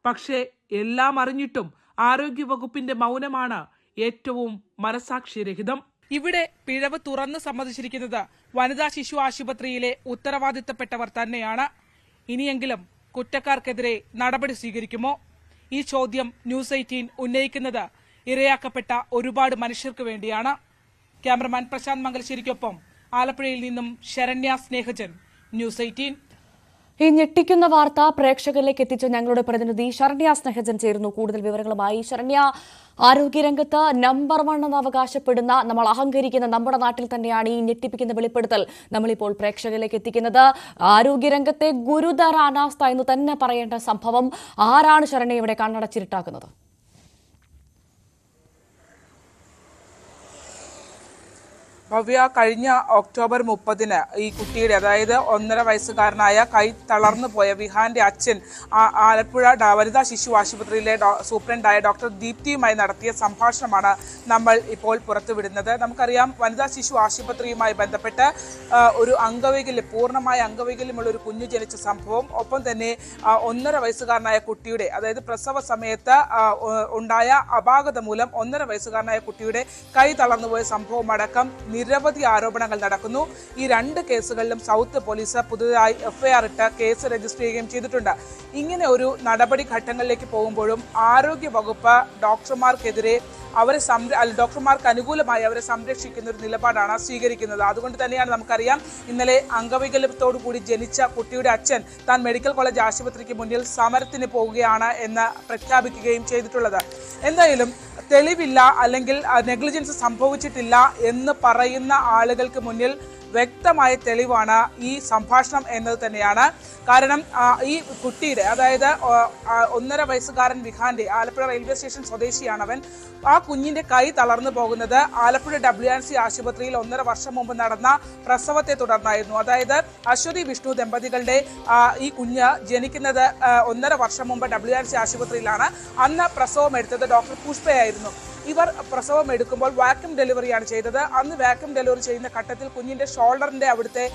S4: പക്ഷേ എല്ലാം അറിഞ്ഞിട്ടും ആരോഗ്യവകുപ്പിന്റെ മൗനമാണ് ഏറ്റവും മനസാക്ഷിരഹിതം. ഇവിടെ പിഴവ് തുറന്ന് സമ്മതിച്ചിരിക്കുന്നത് വനിതാ ശിശു ആശുപത്രിയിലെ ഉത്തരവാദിത്തപ്പെട്ടവർ തന്നെയാണ്. ഇനിയെങ്കിലും കുറ്റക്കാർക്കെതിരെ നടപടി സ്വീകരിക്കുമോ? ഈ ചോദ്യം ന്യൂസ് 18 ഉന്നയിക്കുന്നത് ഇരയാക്കപ്പെട്ട ഒരുപാട് മനുഷ്യർക്ക് വേണ്ടിയാണ്. ക്യാമറമാൻ പ്രശാന്ത് മംഗലശ്ശേരിക്കൊപ്പം ആലപ്പുഴയിൽ നിന്നും ശരണ്യ സ്നേഹജൻ, ന്യൂസ് 18.
S1: ഈ ഞെട്ടിക്കുന്ന വാർത്ത പ്രേക്ഷകരിലേക്ക് എത്തിച്ച ഞങ്ങളുടെ പ്രതിനിധി ശരണ്യ സ്നേഹജൻ ചേരുന്നു കൂടുതൽ വിവരങ്ങളുമായി. ശരണ്യ, ആരോഗ്യരംഗത്ത് നമ്പർ 1 എന്ന് അവകാശപ്പെടുന്ന, നമ്മൾ അഹങ്കരിക്കുന്ന നമ്മുടെ നാട്ടിൽ തന്നെയാണ് ഈ ഞെട്ടിപ്പിക്കുന്ന വെളിപ്പെടുത്തൽ നമ്മളിപ്പോൾ പ്രേക്ഷകരിലേക്ക് എത്തിക്കുന്നത്. ആരോഗ്യരംഗത്തെ ഗുരുതര അനാസ്ഥ എന്ന് തന്നെ പറയേണ്ട സംഭവം. ആരാണ് ശരണ്യ ഇവിടെ കണ്ണടച്ചിരുട്ടാക്കുന്നത്?
S4: ഭവ്യ, കഴിഞ്ഞ ഒക്ടോബർ 30-ന് ഈ കുട്ടിയുടെ, അതായത് 1.5 വയസ്സുകാരനായ കൈ തളർന്നു പോയ വിഹാന്റെ അച്ഛൻ ആലപ്പുഴ വനിതാ ശിശു ആശുപത്രിയിലെ സൂപ്രണ്ടായ ഡോക്ടർ ദീപ്തിയുമായി നടത്തിയ സംഭാഷണമാണ് നമ്മൾ ഇപ്പോൾ പുറത്തുവിടുന്നത്. നമുക്കറിയാം, വനിതാ ശിശു ആശുപത്രിയുമായി ബന്ധപ്പെട്ട് ഒരു അംഗവൈകല്യം, പൂർണ്ണമായ അംഗവൈകല്യമുള്ള ഒരു കുഞ്ഞു ജനിച്ച സംഭവം, ഒപ്പം തന്നെ 1.5 വയസ്സുകാരനായ കുട്ടിയുടെ, അതായത് പ്രസവ സമയത്ത് ഉണ്ടായ അപാകത മൂലം 1.5 വയസ്സുകാരനായ കുട്ടിയുടെ കൈ തളർന്നുപോയ സംഭവം അടക്കം നിരവധി ആരോപണങ്ങൾ നടക്കുന്നു. ഈ 2 കേസുകളിലും സൗത്ത് പോലീസ് പുതുതായി FIR ഇട്ട് കേസ് രജിസ്റ്റർ ചെയ്യുകയും ചെയ്തിട്ടുണ്ട്. ഇങ്ങനെ ഒരു നടപടി ഘട്ടങ്ങളിലേക്ക് പോകുമ്പോഴും ആരോഗ്യ വകുപ്പ് ഡോക്ടർമാർക്കെതിരെ ഡോക്ടർമാർക്ക് അനുകൂലമായി അവരെ സംരക്ഷിക്കുന്ന ഒരു നിലപാടാണ് സ്വീകരിക്കുന്നത്. അതുകൊണ്ട് തന്നെയാണ് നമുക്കറിയാം, ഇന്നലെ അംഗവൈകല്യത്തോടു കൂടി ജനിച്ച കുട്ടിയുടെ അച്ഛൻ താൻ മെഡിക്കൽ കോളേജ് ആശുപത്രിക്ക് മുന്നിൽ സമരത്തിന് പോവുകയാണ് എന്ന് പ്രഖ്യാപിക്കുകയും ചെയ്തിട്ടുള്ളത്. എന്തായാലും തെളിവില്ല, അല്ലെങ്കിൽ നെഗ്ലിജൻസ് സംഭവിച്ചിട്ടില്ല എന്ന് പറയുന്ന ആളുകൾക്ക് മുന്നിൽ വ്യക്തമായ തെളിവാണ് ഈ സംഭാഷണം എന്നത് തന്നെയാണ്. കാരണം ഈ കുട്ടിയുടെ, അതായത് 1.5 വയസ്സുകാരൻ വിഹാന്റെ, ആലപ്പുഴ റെയിൽവേ സ്റ്റേഷൻ സ്വദേശിയാണവൻ. ആ കുഞ്ഞിന്റെ കൈ തളർന്നു പോകുന്നത് ആലപ്പുഴ WNC ആശുപത്രിയിൽ 1.5 വർഷം മുമ്പ് നടന്ന പ്രസവത്തെ തുടർന്നായിരുന്നു. അതായത് അശ്വതി വിഷ്ണു ദമ്പതികളുടെ ഈ കുഞ്ഞ് ജനിക്കുന്നത് 1.5 വർഷം മുമ്പ് WNC ആശുപത്രിയിലാണ്. അന്ന് പ്രസവം എടുത്തത് ഡോക്ടർ പുഷ്പയായിരുന്നു. ഇവർ പ്രസവം എടുക്കുമ്പോൾ വാക്യൂം ഡെലിവറിയാണ് ചെയ്തത്. അന്ന് വാക്യൂം ഡെലിവറി ചെയ്യുന്ന ഘട്ടത്തിൽ കുഞ്ഞിന്റെ ഷോൾഡറിന്റെ അവിടുത്തെ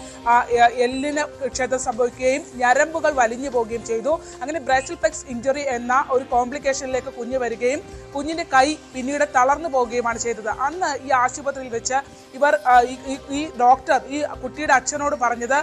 S4: എല്ലിന് ക്ഷതം സംഭവിക്കുകയും ഞരമ്പുകൾ വലിഞ്ഞു പോവുകയും ചെയ്തു. അങ്ങനെ ബ്രേച്ചിൽ പ്ലെക്സ് ഇഞ്ചുറി എന്ന ഒരു കോംപ്ലിക്കേഷനിലേക്ക് കുഞ്ഞ് വരികയും കുഞ്ഞിന്റെ കൈ പിന്നീട് തളർന്നു പോവുകയുമാണ് ചെയ്തത്. അന്ന് ഈ ആശുപത്രിയിൽ വെച്ച് ഇവർ ഈ ഡോക്ടർ ഈ കുട്ടിയുടെ അച്ഛനോട് പറഞ്ഞത്,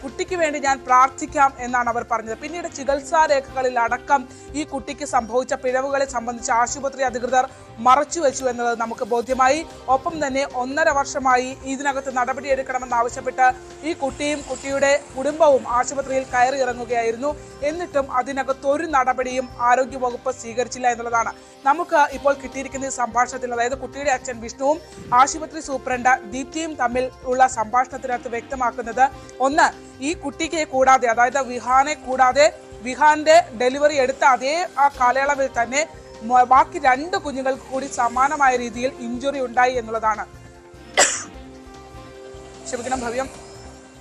S4: കുട്ടിക്ക് വേണ്ടി ഞാൻ പ്രാർത്ഥിക്കാം എന്നാണ് അവർ പറഞ്ഞത്. പിന്നീട് ചികിത്സാ രേഖകളിൽ അടക്കം ഈ കുട്ടിക്ക് സംഭവിച്ച പിഴവുകളെ സംബന്ധിച്ച് ആശുപത്രി അധികൃതർ മറച്ചുവെച്ചു എന്നത് നമുക്ക് ബോധ്യമായി. ഒപ്പം തന്നെ 1.5 വർഷമായി ഇതിനകത്ത് നടപടിയെടുക്കണമെന്നാവശ്യപ്പെട്ട് ഈ കുട്ടിയും കുട്ടിയുടെ കുടുംബവും ആശുപത്രിയിൽ കയറി ഇറങ്ങുകയായിരുന്നു. എന്നിട്ടും അതിനകത്ത് ഒരു നടപടിയും ആരോഗ്യവകുപ്പ് സ്വീകരിച്ചില്ല എന്നുള്ളതാണ് നമുക്ക് ഇപ്പോൾ കിട്ടിയിരിക്കുന്ന ഈ സംഭാഷണത്തിൽ. അതായത് കുട്ടിയുടെ അച്ഛൻ വിഷ്ണുവും ആശുപത്രി സൂപ്രണ്ട് ദീപ്തിയും തമ്മിൽ ഉള്ള സംഭാഷണത്തിനകത്ത് വ്യക്തമാക്കുന്നത്, ഒന്ന്, ഈ കുട്ടിക്ക് കൂടാതെ, അതായത് വിഹാനെ കൂടാതെ വിഹാന്റെ ഡെലിവറി എടുത്ത അതേ ആ കാലയളവിൽ തന്നെ ബാക്കി 2 കുഞ്ഞുങ്ങൾക്ക് കൂടി സമാനമായ രീതിയിൽ ഇഞ്ചുറി ഉണ്ടായി എന്നുള്ളതാണ്. ക്ഷമിക്കണം ഭവ്യം.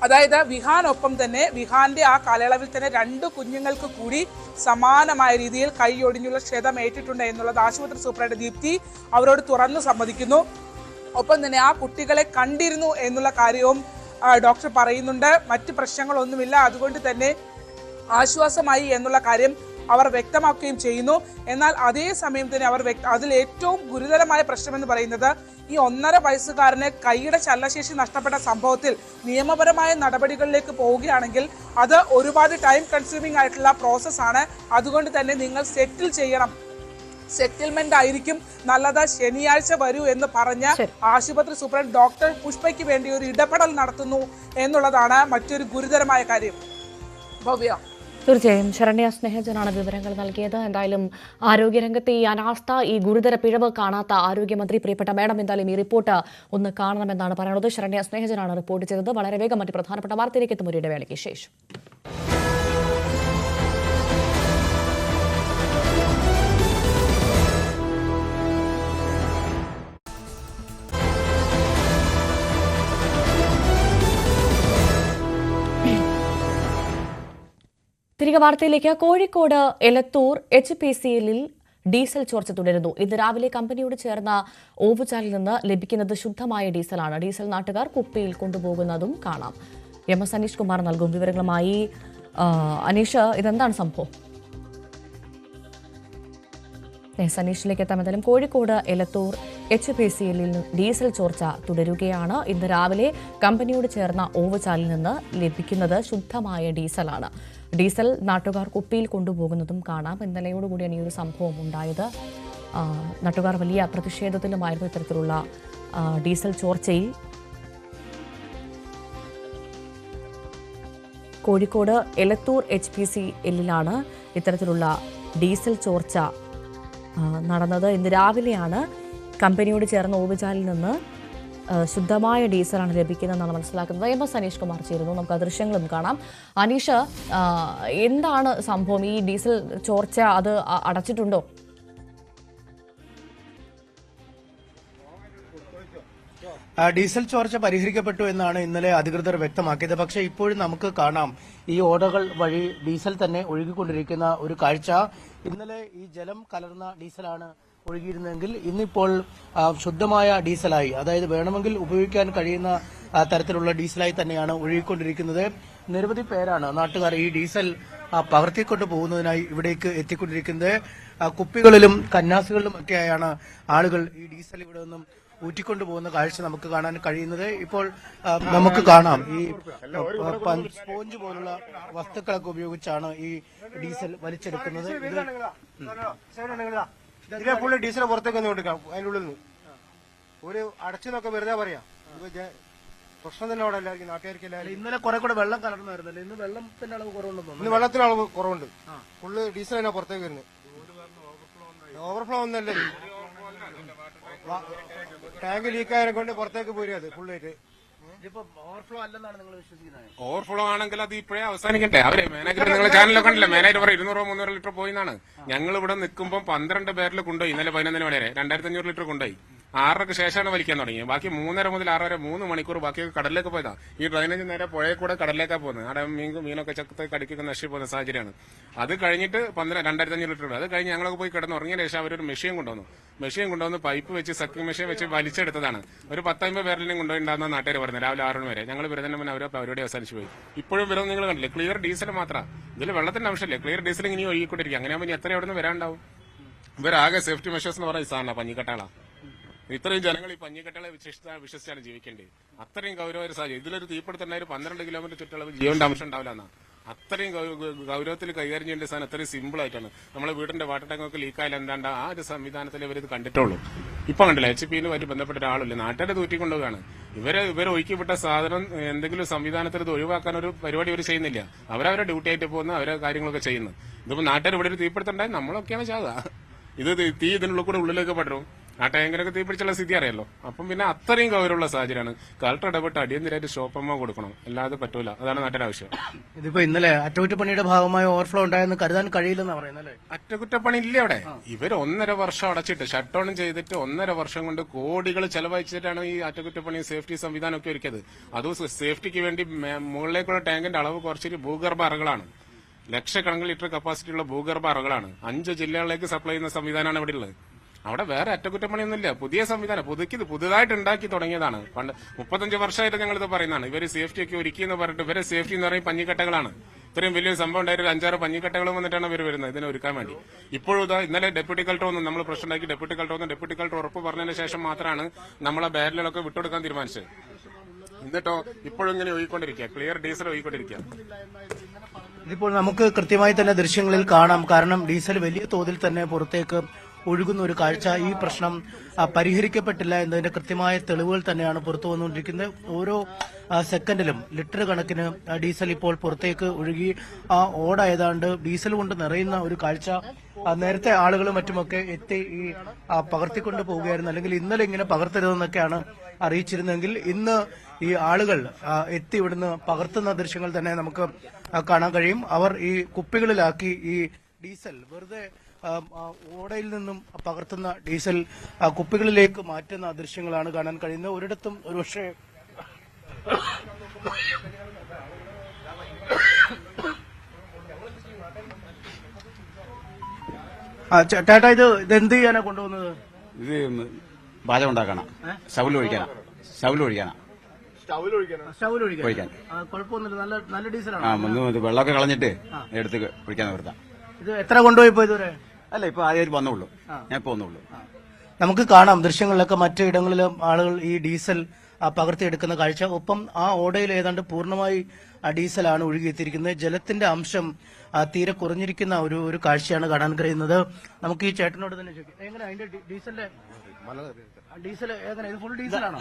S4: അതായത് വിഹാനൊപ്പം തന്നെ വിഹാന്റെ ആ കാലയളവിൽ തന്നെ 2 കുഞ്ഞുങ്ങൾക്ക് കൂടി സമാനമായ രീതിയിൽ കൈയൊടിഞ്ഞുള്ള ക്ഷതം ഏറ്റിട്ടുണ്ട് എന്നുള്ളത് ആശുപത്രി സൂപ്രണ്ട് ദീപ്തി അവരോട് തുറന്നു സമ്മതിക്കുന്നു. ഒപ്പം തന്നെ ആ കുട്ടികളെ കണ്ടിരുന്നു എന്നുള്ള കാര്യവും ഡോക്ടർ പറയുന്നുണ്ട്. മറ്റ് പ്രശ്നങ്ങളൊന്നുമില്ല, അതുകൊണ്ട് തന്നെ ആശ്വാസമായി എന്നുള്ള കാര്യം അവർ വ്യക്തമാക്കുകയും ചെയ്യുന്നു. എന്നാൽ അതേസമയം തന്നെ അവർ അതിൽ ഏറ്റവും ഗുരുതരമായ പ്രശ്നമെന്ന് പറയുന്നത് ഈ 1.5 വയസ്സുകാരന് കൈയുടെ ചലനശേഷി നഷ്ടപ്പെട്ട സംഭവത്തിൽ നിയമപരമായ നടപടികളിലേക്ക് പോവുകയാണെങ്കിൽ അത് ഒരുപാട് ടൈം കൺസ്യൂമിംഗ് ആയിട്ടുള്ള പ്രോസസ്സാണ്. അതുകൊണ്ട് തന്നെ നിങ്ങൾ സെറ്റിൽ ചെയ്യണം, സെറ്റിൽമെന്റ് ആയിരിക്കും നല്ലത്, ശനിയാഴ്ച വരൂ എന്ന് പറഞ്ഞ ആശുപത്രി സൂപ്രണ്ട് ഡോക്ടർ പുഷ്പയ്ക്ക് വേണ്ടി ഒരു ഇടപെടൽ നടത്തുന്നു എന്നുള്ളതാണ് മറ്റൊരു ഗുരുതരമായ കാര്യം. ഭവ്യ,
S1: തീർച്ചയായും ശരണ്യ സ്നേഹജനാണ് വിവരങ്ങൾ നൽകിയത്. എന്തായാലും ആരോഗ്യരംഗത്തെ ഈ അനാസ്ഥ, ഈ ഗുരുതര പിഴവ് കാണാത്ത ആരോഗ്യമന്ത്രി പ്രിയപ്പെട്ട മേഡം എന്തായാലും ഈ റിപ്പോർട്ട് ഒന്ന് കാണണമെന്നാണ് പറയുന്നത്. ശരണ്യ സ്നേഹജനാണ് റിപ്പോർട്ട് ചെയ്തത്. വളരെ വേഗം മറ്റ് പ്രധാനപ്പെട്ട വാർത്തയിലേക്ക് എത്തും ഒരു ഇടവേളയ്ക്ക് ശേഷം. തിരികെ വാർത്തയിലേക്ക്. കോഴിക്കോട് എലത്തൂർ HPCL-ൽ ഡീസൽ ചോർച്ച തുടരുന്നു. ഇന്ന് രാവിലെ കമ്പനിയോട് ചേർന്ന ഓവുചാലിൽ നിന്ന് ലഭിക്കുന്നത് ശുദ്ധമായ ഡീസലാണ്. ഡീസൽ നാട്ടുകാർ കുപ്പിയിൽ കൊണ്ടുപോകുന്നതും കാണാം. MS അനീഷ് കുമാർ നൽകും വിവരങ്ങളുമായി. അനീഷ്, ഇതെന്താണ് സംഭവം? അനീഷിലേക്ക് എത്താം. എന്തായാലും കോഴിക്കോട് എലത്തൂർ HPCL-ൽ ഡീസൽ ചോർച്ച തുടരുകയാണ്. ഇന്ന് രാവിലെ കമ്പനിയോട് ചേർന്ന ഓവുചാലിൽ നിന്ന് ലഭിക്കുന്നത് ശുദ്ധമായ ഡീസലാണ്. ഡീസൽ നാട്ടുകാർ കുപ്പിയിൽ കൊണ്ടുപോകുന്നതും കാണാം. ഇന്നലെയോടുകൂടിയാണ് ഈ ഒരു സംഭവം ഉണ്ടായത്. നാട്ടുകാർ വലിയ പ്രതിഷേധത്തിലുമായിരുന്നു ഇത്തരത്തിലുള്ള ഡീസൽ ചോർച്ചയിൽ. കോഴിക്കോട് എലത്തൂർ HPCL-ലാണ് ഇത്തരത്തിലുള്ള ഡീസൽ ചോർച്ച നടന്നത്. ഇന്ന് രാവിലെയാണ് കമ്പനിയോട് ചേർന്ന ഓവുചാലിൽ നിന്ന് ശുദ്ധമായ ഡീസലാണ് ലഭിക്കുന്നതെന്നാണ് മനസ്സിലാക്കുന്നത്. MS അനീഷ് കുമാർ ചേരുന്നു. നമുക്ക് ആ ദൃശ്യങ്ങളും കാണാം. അനീഷ്, എന്താണ് സംഭവം? ഈ ഡീസൽ ചോർച്ച അത് അടച്ചിട്ടുണ്ടോ?
S6: ഡീസൽ ചോർച്ച പരിഹരിക്കപ്പെട്ടു എന്നാണ് ഇന്നലെ അധികൃതർ വ്യക്തമാക്കിയത്. പക്ഷേ ഇപ്പോഴും നമുക്ക് കാണാം ഈ ഓടകൾ വഴി ഡീസൽ തന്നെ ഒഴുകിക്കൊണ്ടിരിക്കുന്ന ഒരു കാഴ്ച. ഇന്നലെ ഈ ജലം കലർന്ന ഡീസലാണ് ഒഴുകിയിരുന്നെങ്കിൽ ഇന്നിപ്പോൾ ശുദ്ധമായ ഡീസലായി, അതായത് വേണമെങ്കിൽ ഉപയോഗിക്കാൻ കഴിയുന്ന തരത്തിലുള്ള ഡീസലായി തന്നെയാണ് ഒഴുകിക്കൊണ്ടിരിക്കുന്നത്. നിരവധി പേരാണ് നാട്ടുകാർ ഈ ഡീസൽ പകർത്തിക്കൊണ്ട് പോകുന്നതിനായി ഇവിടേക്ക് എത്തിക്കൊണ്ടിരിക്കുന്നത്. കുപ്പികളിലും കന്നാസുകളിലും ഒക്കെയായാണ് ആളുകൾ ഈ ഡീസൽ ഇവിടെ നിന്നും ഊറ്റിക്കൊണ്ടു പോകുന്ന കാഴ്ച നമുക്ക് കാണാൻ കഴിയുന്നത്. ഇപ്പോൾ നമുക്ക് കാണാം ഈ സ്പോഞ്ച് പോലുള്ള വസ്തുക്കളൊക്കെ ഉപയോഗിച്ചാണ് ഈ ഡീസൽ വലിച്ചെടുക്കുന്നത്.
S7: ഇതിലെ ഫുള്ള് ഡീസൽ പുറത്തേക്ക് ഒന്ന് കൊടുക്കാം. അതിൻ്റെ ഉള്ളിൽ നിന്ന് ഒരു അടച്ചെന്നൊക്കെ വെറുതെ പറയാം. പ്രശ്നം തന്നെ അവിടെ എല്ലാവർക്കും, നാട്ടുകാർക്ക് എല്ലാവരും.
S6: ഇന്നലെ കുറെ കൂടെ വെള്ളം കലർന്നായിരുന്നല്ലോ, ഇന്ന് വെള്ളത്തിന്റെ അളവ് കുറവുണ്ടെന്ന്.
S7: ഇന്ന് വെള്ളത്തിന് അളവ് കുറവുണ്ട്. ഫുള്ള് ഡീസൽ തന്നെ പുറത്തേക്ക് വരുന്നത്. ഓവർഫ്ലോ ഒന്നല്ലേ, ടാങ്ക് ലീക്കായതിനെ കൊണ്ട് പുറത്തേക്ക് പോരും. അത് ഫുള്ളായിട്ട്
S6: ഓവർഫ്ലോ അല്ലെന്നാണ് നിങ്ങൾ വിശ്വസിക്കുന്നത്?
S8: ഓവർഫ്ലോ ആണെങ്കിൽ അത് ഇപ്പോഴേ അവസാനിക്കട്ടെ. അവര് മാനേജർ, നിങ്ങളെ ചാനലൊക്കെ കണ്ടില്ല, മാനേജർ പറയും 200-300 ലിറ്റർ പോയിന്നാണ്. ഞങ്ങൾ ഇവിടെ നിൽക്കുമ്പോൾ 12 ബാരൽ കൊണ്ടുപോയി. ഇന്നലെ 11 വരെ 2500 ലിറ്റർ കൊണ്ടുപോയി. 6:00ക്ക് ശേഷമാണ് വലിക്കാൻ തുടങ്ങിയത്. ബാക്കി 3:30 മുതൽ 6 വരെ 3 മണിക്കൂർ ബാക്കി കടലിലേക്ക് പോയതാ. ഈ ഡ്രൈനേജ് നേരെ പുഴയിൽ കൂടെ കടലിലേക്കാണ് പോകുന്നത്. അവിടെ മീനൊക്കെ ചക്കത്തേക്ക് അടിക്കൊക്കെ നശിച്ചു പോകുന്ന സാഹചര്യമാണ്. അത് കഴിഞ്ഞിട്ട് 2500 ലിറ്റർ. അത് കഴിഞ്ഞ് ഞങ്ങളൊക്കെ പോയി കിടന്നുറങ്ങിയ ശേഷം അവരൊരു മെഷീൻ കൊണ്ടുവന്ന് പൈപ്പ് വെച്ച് സക്കിംഗ് മെഷീൻ വെച്ച് വലിച്ചെടുത്തതാണ്. ഒരു 10-50 ബാരലിനും കൊണ്ടുപോയിണ്ടാകുന്ന നാട്ടുകാർ പറയുന്നത്. രാവിലെ 6 മണി വരെ ഞങ്ങൾ വരുന്നതിന് മുന്നേ അവരെ പരിപാടി അവസാനിച്ചു പോയി. ഇപ്പോഴും വരുന്നത് നിങ്ങൾ കണ്ടില്ലേ, ക്ലിയർ ഡീസൽ മാത്രമാണ്. ഇതിൽ വെള്ളത്തിന്റെ ആവശ്യമില്ല, ക്ലിയർ ഡീസൽ ഇനി ഒഴുകിക്കൊണ്ടിരിക്കും. അങ്ങനെയാകുമ്പോൾ ഇനി എത്ര എവിടെ നിന്ന് വരാണ്ടാവും? ഇവരാകെ സേഫ്റ്റി മെഷേഴ്സ് എന്ന് പറയുന്ന സാധനം പഞ്ഞിക്കട്ടാളാ. ഇത്രയും ജനങ്ങൾ ഈ പഞ്ഞിക്കട്ടകളെ വിശ്വസിച്ചാണ് ജീവിക്കേണ്ടത്. അത്രയും ഗൗരവ സാഹചര്യം. ഇതിലൊരു തീപിടുത്തുണ്ടായ 12 കിലോമീറ്റർ ചുറ്റളവ് ജീവന്റെ അംശം ഉണ്ടാവില്ല എന്നാ. അത്രയും ഗൗരവത്തിൽ കൈകാര്യം ചെയ്യേണ്ട സാധനം അത്രയും സിമ്പിൾ ആയിട്ടാണ്. നമ്മളെ വീടിന്റെ വാട്ടർ ടാങ്കൊക്കെ ലീക്കായാലും എന്താണ്ട് ആ ഒരു സംവിധാനത്തിൽ ഇവരിത് കണ്ടിട്ടുള്ളൂ. ഇപ്പൊ കണ്ടില്ല, HPയുമായിട്ട് ബന്ധപ്പെട്ട ഒരാളില്ല, നാട്ടുകാരെ തൂറ്റിക്കൊണ്ടുപോകാണ്. ഇവർ ഒഴുക്കിവിട്ട സാധനം എന്തെങ്കിലും സംവിധാനത്തിൽ ഇത് ഒഴിവാക്കാൻ ഒരു പരിപാടി ഇവർ ചെയ്യുന്നില്ല. അവരവരെ ഡ്യൂട്ടി ആയിട്ട് പോകുന്ന അവരെ കാര്യങ്ങളൊക്കെ ചെയ്യുന്നു. ഇതിപ്പോ നാട്ടുകാർ ഇവിടെ ഒരു തീപിടുത്തുണ്ടായി നമ്മളൊക്കെയാണ് ചാകുക. ഇത് തീ ഇതിനുള്ള കൂടെ ഉള്ളിലേക്ക് പടരും. ആ ടാങ്കിനൊക്കെ തീപിടിച്ചുള്ള സ്ഥിതി അറിയാലോ. അപ്പം പിന്നെ അത്രയും ഗൗരവമുള്ള സാഹചര്യമാണ്. കളക്ടർ ഇടപെട്ട് അടിയന്തരമായിട്ട് സ്റ്റോപ്പമ്മ കൊടുക്കണം, അല്ലാതെ പറ്റൂല. അതാണ് നാട്ടിന്റെ ആവശ്യം.
S6: ഇതിപ്പോ ഇന്നലെ അറ്റകുറ്റപ്പണിയുടെ ഭാഗമായി ഓവർഫ്ലോ ഉണ്ടായെന്ന് കരുതാൻ കഴിയില്ലെന്ന് പറയുന്നല്ലേ?
S8: അറ്റകുറ്റപ്പണി ഇല്ല അവിടെ. ഇവർ 1.5 വർഷം അടച്ചിട്ട് ഷട്ട് ഡൗൺ ചെയ്തിട്ട് 1.5 വർഷം കൊണ്ട് കോടികൾ ചെലവഴിച്ചിട്ടാണ് ഈ അറ്റകുറ്റപ്പണി സേഫ്റ്റി സംവിധാനമൊക്കെ ഒരുക്കിയത്. അതും സേഫ്റ്റിക്ക് വേണ്ടി മുകളിലേക്കുള്ള ടാങ്കിന്റെ അളവ് കുറച്ചിട്ട് ഭൂഗർഭ അറകളാണ്. ലക്ഷക്കണക്കിന് ലിറ്റർ കപ്പാസിറ്റിയുള്ള ഭൂഗർഭ അറകളാണ്. 5 ജില്ലകളിലേക്ക് സപ്ലൈ ചെയ്യുന്ന സംവിധാനമാണ് ഇവിടെ ഉള്ളത്. അവിടെ വേറെ അറ്റകുറ്റപ്പണിയൊന്നുമില്ല. പുതിയ സംവിധാനം പുതുതായിട്ട് ഉണ്ടാക്കി തുടങ്ങിയതാണ്. പണ്ട് 35 വർഷമായിട്ട് ഞങ്ങളിത് പറയുന്നതാണ്. ഇവര് സേഫ്റ്റി ഒക്കെ ഒരുക്കിയെന്ന് പറഞ്ഞിട്ട് ഇവരെ സേഫ്റ്റി എന്ന് പറയുന്നത് പഞ്ഞിക്കട്ടകളാണ്. ഇത്രയും വലിയൊരു സംഭവം ഉണ്ടായിട്ട് 5-6 പഞ്ഞിക്കട്ടകളും വന്നിട്ടാണ് ഇവർ വരുന്നത് ഇതിനെ ഒരുക്കാൻ വേണ്ടി. ഇപ്പോഴും ഇന്നലെ ഡെപ്യൂട്ടി കളക്ടർ വന്നു, നമ്മൾ പ്രശ്നം ഉണ്ടാക്കി ഡെപ്യൂട്ടി കളക്ടർ ഉറപ്പ് പറഞ്ഞതിന് ശേഷം മാത്രമാണ് നമ്മളെ ബാരലുകളൊക്കെ വിട്ടുകൊടുക്കാൻ തീരുമാനിച്ചത്. എന്നിട്ടോ ഇപ്പോഴും ഇങ്ങനെ ഒഴുകിക്കൊണ്ടിരിക്കുക, ക്ലിയർ ഡീസൽ ഒഴുകിക്കൊണ്ടിരിക്കുക.
S6: ഇതിപ്പോൾ നമുക്ക് കൃത്യമായി തന്നെ ദൃശ്യങ്ങളിൽ കാണാം. കാരണം ഡീസൽ വലിയ തോതിൽ തന്നെ പുറത്തേക്ക് ഒഴുകുന്ന ഒരു കാഴ്ച. ഈ പ്രശ്നം പരിഹരിക്കപ്പെട്ടില്ല എന്നതിന്റെ കൃത്യമായ തെളിവുകൾ തന്നെയാണ് പുറത്തു വന്നുകൊണ്ടിരിക്കുന്നത്. ഓരോ സെക്കൻഡിലും ലിറ്റർ കണക്കിന് ഡീസൽ ഇപ്പോൾ പുറത്തേക്ക് ഒഴുകി ആ ഓട ഏതാണ്ട് ഡീസൽ കൊണ്ട് നിറയുന്ന ഒരു കാഴ്ച. നേരത്തെ ആളുകളും മറ്റുമൊക്കെ എത്തി ഈ പകർത്തിക്കൊണ്ട് പോവുകയായിരുന്നു. അല്ലെങ്കിൽ ഇന്നലെ ഇങ്ങനെ പകർത്തരുതെന്നൊക്കെയാണ് അറിയിച്ചിരുന്നെങ്കിൽ ഇന്ന് ഈ ആളുകൾ എത്തി ഇവിടുന്ന് പകർത്തുന്ന ദൃശ്യങ്ങൾ തന്നെ നമുക്ക് കാണാൻ കഴിയും. അവർ ഈ കുപ്പികളിലാക്കി ഈ ഡീസൽ വെറുതെ ഓടയിൽ നിന്നും പകർത്തുന്ന ഡീസൽ കുപ്പികളിലേക്ക് മാറ്റുന്ന ദൃശ്യങ്ങളാണ് കാണാൻ കഴിയുന്നത്. ഒരിടത്തും ഒരുപക്ഷെ ചേട്ടാ ഇത് എന്ത് ചെയ്യാനാ കൊണ്ടുപോകുന്നത്?
S9: ഇത് പാചകം ഉണ്ടാക്കണം, സ്റ്റൗവിൽ ഒഴിക്കാനാ.
S6: കുഴപ്പമൊന്നുമില്ല, നല്ല ഡീസലാണ്.
S9: വെള്ളമൊക്കെ കളഞ്ഞിട്ട് എടുത്ത് ഒഴിക്കാൻ നിർത്താം.
S6: ഇത് എത്ര കൊണ്ടുപോയിപ്പോ ഇതുവരെ?
S9: അല്ല, ഇപ്പൊ ആദ്യം വന്നുള്ളൂ, ഞാൻ ഇപ്പൊ വന്നുള്ളൂ.
S6: നമുക്ക് കാണാം ദൃശ്യങ്ങളിലൊക്കെ മറ്റിടങ്ങളിലും ആളുകൾ ഈ ഡീസൽ പകർത്തിയെടുക്കുന്ന കാഴ്ച. ഒപ്പം ആ ഓടയിൽ ഏതാണ്ട് പൂർണ്ണമായി ഡീസലാണ് ഒഴുകിയെത്തിയിരിക്കുന്നത്. ജലത്തിന്റെ അംശം തീരെ കുറഞ്ഞിരിക്കുന്ന ഒരു കാഴ്ചയാണ് കാണാൻ കഴിയുന്നത്. നമുക്ക് ഈ ചേട്ടനോട് തന്നെ ചോദിക്കാം, എങ്ങനെ അതിന്റെ ഡീസൽ എങ്ങനെ? ഇത് ഫുൾ ഡീസലാണോ?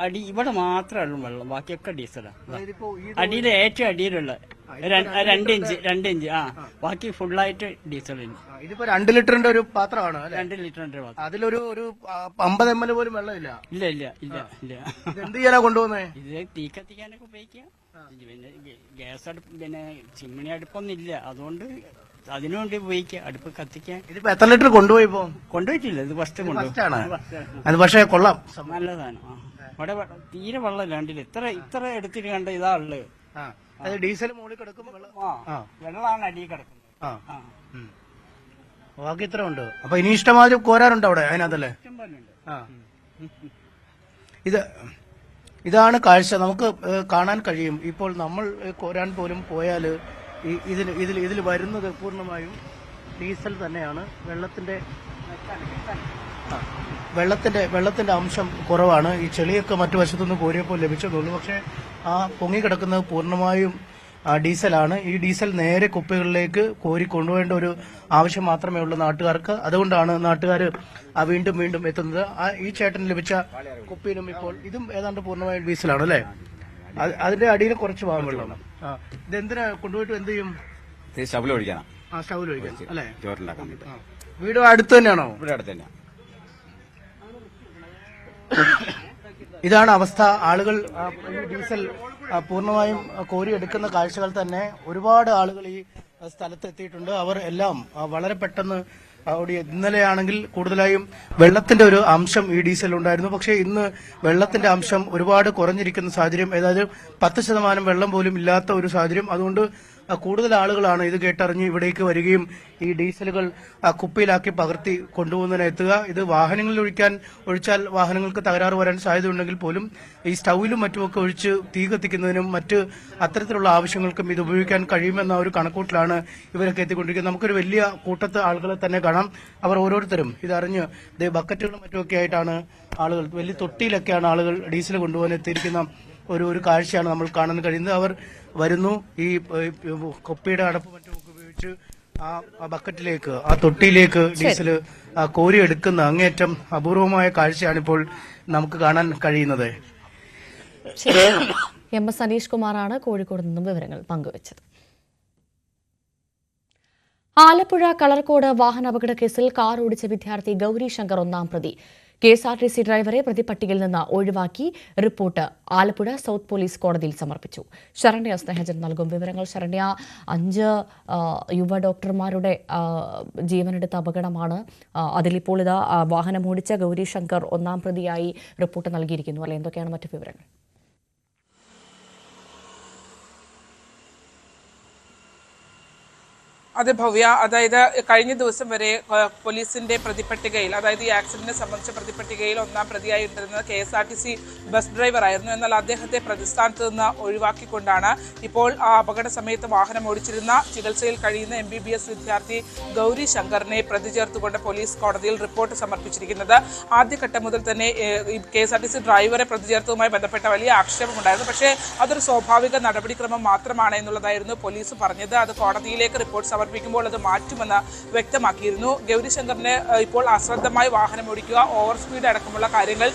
S10: അടി ഇവിടെ മാത്രമേ ഉള്ളൂ വെള്ളം, ബാക്കിയൊക്കെ ഡീസലാണ്. അടിയിലെ ഏറ്റവും അടിയിലുള്ള 2 ഇഞ്ച് ബാക്കി ഫുള്ളായിട്ട് ഡീസൽ.
S6: ഇതിപ്പോ 2 ലിറ്ററിന്റെ ഒരു പാത്രമാണ്.
S10: 2 ലിറ്ററിന്റെ പാത്രം.
S6: അതിലൊരു 50 ml പോലും വെള്ളമില്ല.
S10: ഇല്ല.
S6: എന്ത് ചെയ്യാനാ കൊണ്ടുപോകുന്നത്?
S10: ഇത് തീ കത്തിക്കാനൊക്കെ ഉപയോഗിക്കാം. പിന്നെ ഗ്യാസ് അടുപ്പ്, പിന്നെ ചിമ്മിണി അടുപ്പൊന്നും ഇല്ല, അതുകൊണ്ട് അതിനുവേണ്ടി ഉപയോഗിക്കാം, അടുപ്പ് കത്തിക്കാൻ.
S6: ഇതിപ്പോ എത്ര ലിറ്റർ കൊണ്ടുപോയിപ്പോ?
S10: കൊണ്ടുപോയിട്ടില്ല, ഇത് ഫസ്റ്റ് കൊണ്ടുപോയി.
S6: അത് പക്ഷേ കൊള്ളാം,
S10: നല്ലതാണ്. ഇവിടെ തീരെ വെള്ളമില്ല, കണ്ടില്ല. ഇത്ര എടുത്തിട്ട് കണ്ട ഇതാ ഉള്ളത്.
S6: അത് ഡീസൽ മുകളിൽ കിടക്കും,
S10: വെള്ളമാണ് അടിയിൽ കിടക്കുന്നത്.
S6: ബാക്കി ഇത്ര ഉണ്ട്. അപ്പൊ ഇനി ഇഷ്ടമാതിരി കോരാറുണ്ട് അവിടെ അതിനകത്തല്ലേ? ഇതാണ് കാഴ്ച നമുക്ക് കാണാൻ കഴിയും. ഇപ്പോൾ നമ്മൾ കോരാൻ പോലും പോയാൽ ഇതിൽ വരുന്നത് പൂർണ്ണമായും ഡീസൽ തന്നെയാണ്. വെള്ളത്തിന്റെ അംശം കുറവാണ്. ഈ ചെളിയൊക്കെ മറ്റു വശത്തുനിന്ന് കോരിയപ്പോൾ ലഭിച്ചതുള്ളൂ. പക്ഷെ ആ പൊങ്ങിക്കിടക്കുന്നത് പൂർണ്ണമായും ഡീസലാണ്. ഈ ഡീസൽ നേരെ കുപ്പികളിലേക്ക് കോരി കൊണ്ടുപോകേണ്ട ഒരു ആവശ്യം മാത്രമേ ഉള്ളൂ നാട്ടുകാർക്ക്. അതുകൊണ്ടാണ് നാട്ടുകാർ വീണ്ടും എത്തുന്നത്. ഈ ചേട്ടന് ലഭിച്ച കുപ്പിയിലും ഇപ്പോൾ ഇതും ഏതാണ്ട് പൂർണ്ണമായും ഡീസലാണ് അല്ലേ? അതിന്റെ അടിയിൽ കുറച്ച് ഭാഗം വെള്ളം. ഇതെന്തിനാ കൊണ്ടുപോയിട്ട് എന്ത് ചെയ്യും?
S9: സ്റ്റൗവിൽ ഒഴിക്കണം.
S6: സ്റ്റൗവിൽ ഒഴിക്കണം അല്ലേ?
S9: ചോറുണ്ടാക്കാൻ.
S6: വീട് അടുത്ത് തന്നെയാണോ?
S9: ഇവിടെ അടുത്ത് തന്നെയാണ്.
S6: ഇതാണ് അവസ്ഥ. ആളുകൾ ഈ ഡീസൽ പൂർണ്ണമായും കോരിയെടുക്കുന്ന കാഴ്ചകൾ തന്നെ. ഒരുപാട് ആളുകൾ ഈ സ്ഥലത്ത് എത്തിയിട്ടുണ്ട്. അവർ എല്ലാം വളരെ പെട്ടെന്ന് ഇന്നലെയാണെങ്കിൽ കൂടുതലായും വെള്ളത്തിന്റെ ഒരു അംശം ഈ ഡീസൽ ഉണ്ടായിരുന്നു. പക്ഷേ ഇന്ന് വെള്ളത്തിന്റെ അംശം ഒരുപാട് കുറഞ്ഞിരിക്കുന്ന സാഹചര്യം, ഏതായാലും 10% വെള്ളം പോലും ഇല്ലാത്ത ഒരു സാഹചര്യം. അതുകൊണ്ട് കൂടുതൽ ആളുകളാണ് ഇത് കേട്ടറിഞ്ഞ് ഇവിടേക്ക് വരികയും ഈ ഡീസലുകൾ കുപ്പിയിലാക്കി പകർത്തി കൊണ്ടുപോകുന്നതിന് എത്തുക. ഇത് വാഹനങ്ങളിൽ ഒഴിച്ചാൽ വാഹനങ്ങൾക്ക് തകരാറ് വരാൻ സാധ്യതയുണ്ടെങ്കിൽ പോലും ഈ സ്റ്റൗവിലും മറ്റുമൊക്കെ ഒഴിച്ച് തീ കത്തിക്കുന്നതിനും മറ്റ് അത്തരത്തിലുള്ള ആവശ്യങ്ങൾക്കും ഇത് ഉപയോഗിക്കാൻ കഴിയുമെന്ന ഒരു കണക്കൂട്ടിലാണ് ഇവരൊക്കെ എത്തിക്കൊണ്ടിരിക്കുന്നത്. നമുക്കൊരു വലിയ കൂട്ടത്ത് ആളുകളെ തന്നെ കാണാം. അവർ ഓരോരുത്തരും ഇതറിഞ്ഞ് ബക്കറ്റുകളും മറ്റുമൊക്കെ ആയിട്ടാണ് ആളുകൾ, വലിയ തൊട്ടിയിലൊക്കെയാണ് ആളുകൾ ഡീസൽ കൊണ്ടുപോകാൻ എത്തിയിരിക്കുന്ന ഒരു കാഴ്ചയാണ് നമ്മൾ കാണാൻ കഴിയുന്നത്. അവർ വരുന്നു, ഈ കുപ്പിയുടെ അടപ്പ് മറ്റുമൊക്കെ ഉപയോഗിച്ച് ആ ബക്കറ്റിലേക്ക്, ആ തൊട്ടിയിലേക്ക് ഡീസൽ കോരിയെടുക്കുന്ന അങ്ങേയറ്റം അപൂർവമായ കാഴ്ചയാണിപ്പോൾ നമുക്ക് കാണാൻ കഴിയുന്നത്.
S1: MS അനീഷ് കുമാറാണ് കോഴിക്കോട് നിന്നും വിവരങ്ങൾ പങ്കുവച്ചത്. ആലപ്പുഴ കളർക്കോട് വാഹനാപകട കേസിൽ കാർ ഓടിച്ച വിദ്യാർത്ഥി ഗൌരി ശങ്കർ ഒന്നാം പ്രതി. KSRTC ഡ്രൈവറെ പ്രതിപട്ടികയിൽ നിന്ന് ഒഴിവാക്കി. റിപ്പോർട്ട് ആലപ്പുഴ സൗത്ത് പോലീസ് കോടതിയിൽ സമർപ്പിച്ചു. ശരണ്യ സ്നേഹജൻ നൽകും വിവരങ്ങൾ. ശരണ്യ, 5 യുവ ഡോക്ടർമാരുടെ ജീവനെടുത്ത അപകടമാണ്. അതിലിപ്പോൾ ഇതാ വാഹനം ഓടിച്ച ഗൌരി ശങ്കർ ഒന്നാം പ്രതിയായി റിപ്പോർട്ട് നൽകിയിരിക്കുന്നു അല്ലെ? എന്തൊക്കെയാണ് മറ്റു വിവരങ്ങൾ?
S4: അതെ ഭവ്യ, അതായത് കഴിഞ്ഞ ദിവസം വരെ പോലീസിന്റെ പ്രതിപട്ടികയിൽ, അതായത് ഈ ആക്സിഡന്റിനെ സംബന്ധിച്ച പ്രതിപട്ടികയിൽ ഒന്നാം പ്രതിയായി ഉണ്ടായിരുന്നത് KSRTC ബസ് ഡ്രൈവർ ആയിരുന്നു. എന്നാൽ അദ്ദേഹത്തെ പ്രതിസ്ഥാനത്ത് നിന്ന് ഒഴിവാക്കിക്കൊണ്ടാണ് ഇപ്പോൾ ആ അപകട സമയത്ത് വാഹനം ഓടിച്ചിരുന്ന ചികിത്സയിൽ കഴിയുന്ന MBBS വിദ്യാർത്ഥി ഗൌരി ശങ്കറിനെ പ്രതി ചേർത്തുകൊണ്ട് പോലീസ് കോടതിയിൽ റിപ്പോർട്ട് സമർപ്പിച്ചിരിക്കുന്നത്. ആദ്യഘട്ടം മുതൽ തന്നെ KSRTC ഡ്രൈവറെ പ്രതി ചേർത്തതുമായി ബന്ധപ്പെട്ട വലിയ ആക്ഷേപമുണ്ടായിരുന്നു. പക്ഷേ അതൊരു സ്വാഭാവിക നടപടിക്രമം മാത്രമാണ് എന്നുള്ളതായിരുന്നു പോലീസ് പറഞ്ഞത്. അത് കോടതിയിലേക്ക് റിപ്പോർട്ട് സമർപ്പിക്കുമ്പോൾ അത് മാറ്റുമെന്ന് വ്യക്തമാക്കിയിരുന്നു. ഗൗരി ശങ്കറിന് ഇപ്പോൾ അശ്രദ്ധമായി വാഹനം ഓടിക്കുക, ഓവർ സ്പീഡ് അടക്കമുള്ള കാര്യങ്ങൾ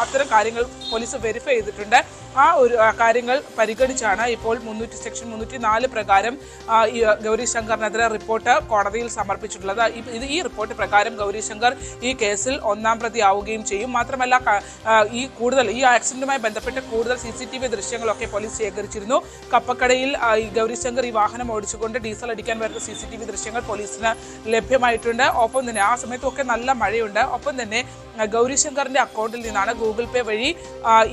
S4: അത്തരം കാര്യങ്ങൾ പോലീസ് വെരിഫൈ ചെയ്തിട്ടുണ്ട്. ആ ഒരു കാര്യങ്ങൾ പരിഗണിച്ചാണ് ഇപ്പോൾ സെക്ഷൻ 304 പ്രകാരം ഗൗരി ശങ്കറിനെതിരെ റിപ്പോർട്ട് കോടതിയിൽ സമർപ്പിച്ചിട്ടുള്ളത്. ഈ റിപ്പോർട്ട് പ്രകാരം ഗൗരി ശങ്കർ ഈ കേസിൽ ഒന്നാം പ്രതി ആവുകയും ചെയ്യും. മാത്രമല്ല ഈ ആക്സിഡന്റുമായി ബന്ധപ്പെട്ട് കൂടുതൽ CCTV ദൃശ്യങ്ങളൊക്കെ പോലീസ് ശേഖരിച്ചിരുന്നു. കപ്പക്കടയിൽ ഗൗരി ശങ്കർ ഈ വാഹനം ഓടിച്ചുകൊണ്ട് ഡീസൽ അടിക്കാൻ വരുന്ന CCTV ദൃശ്യങ്ങൾ പോലീസിന് ലഭ്യമായിട്ടുണ്ട്. ഒപ്പം തന്നെ ആ സമയത്തൊക്കെ നല്ല മഴയുണ്ട്. ഒപ്പം തന്നെ ഗൗരി ശങ്കറിന്റെ അക്കൗണ്ടിൽ നിന്നാണ് ഗൂഗിൾ പേ വഴി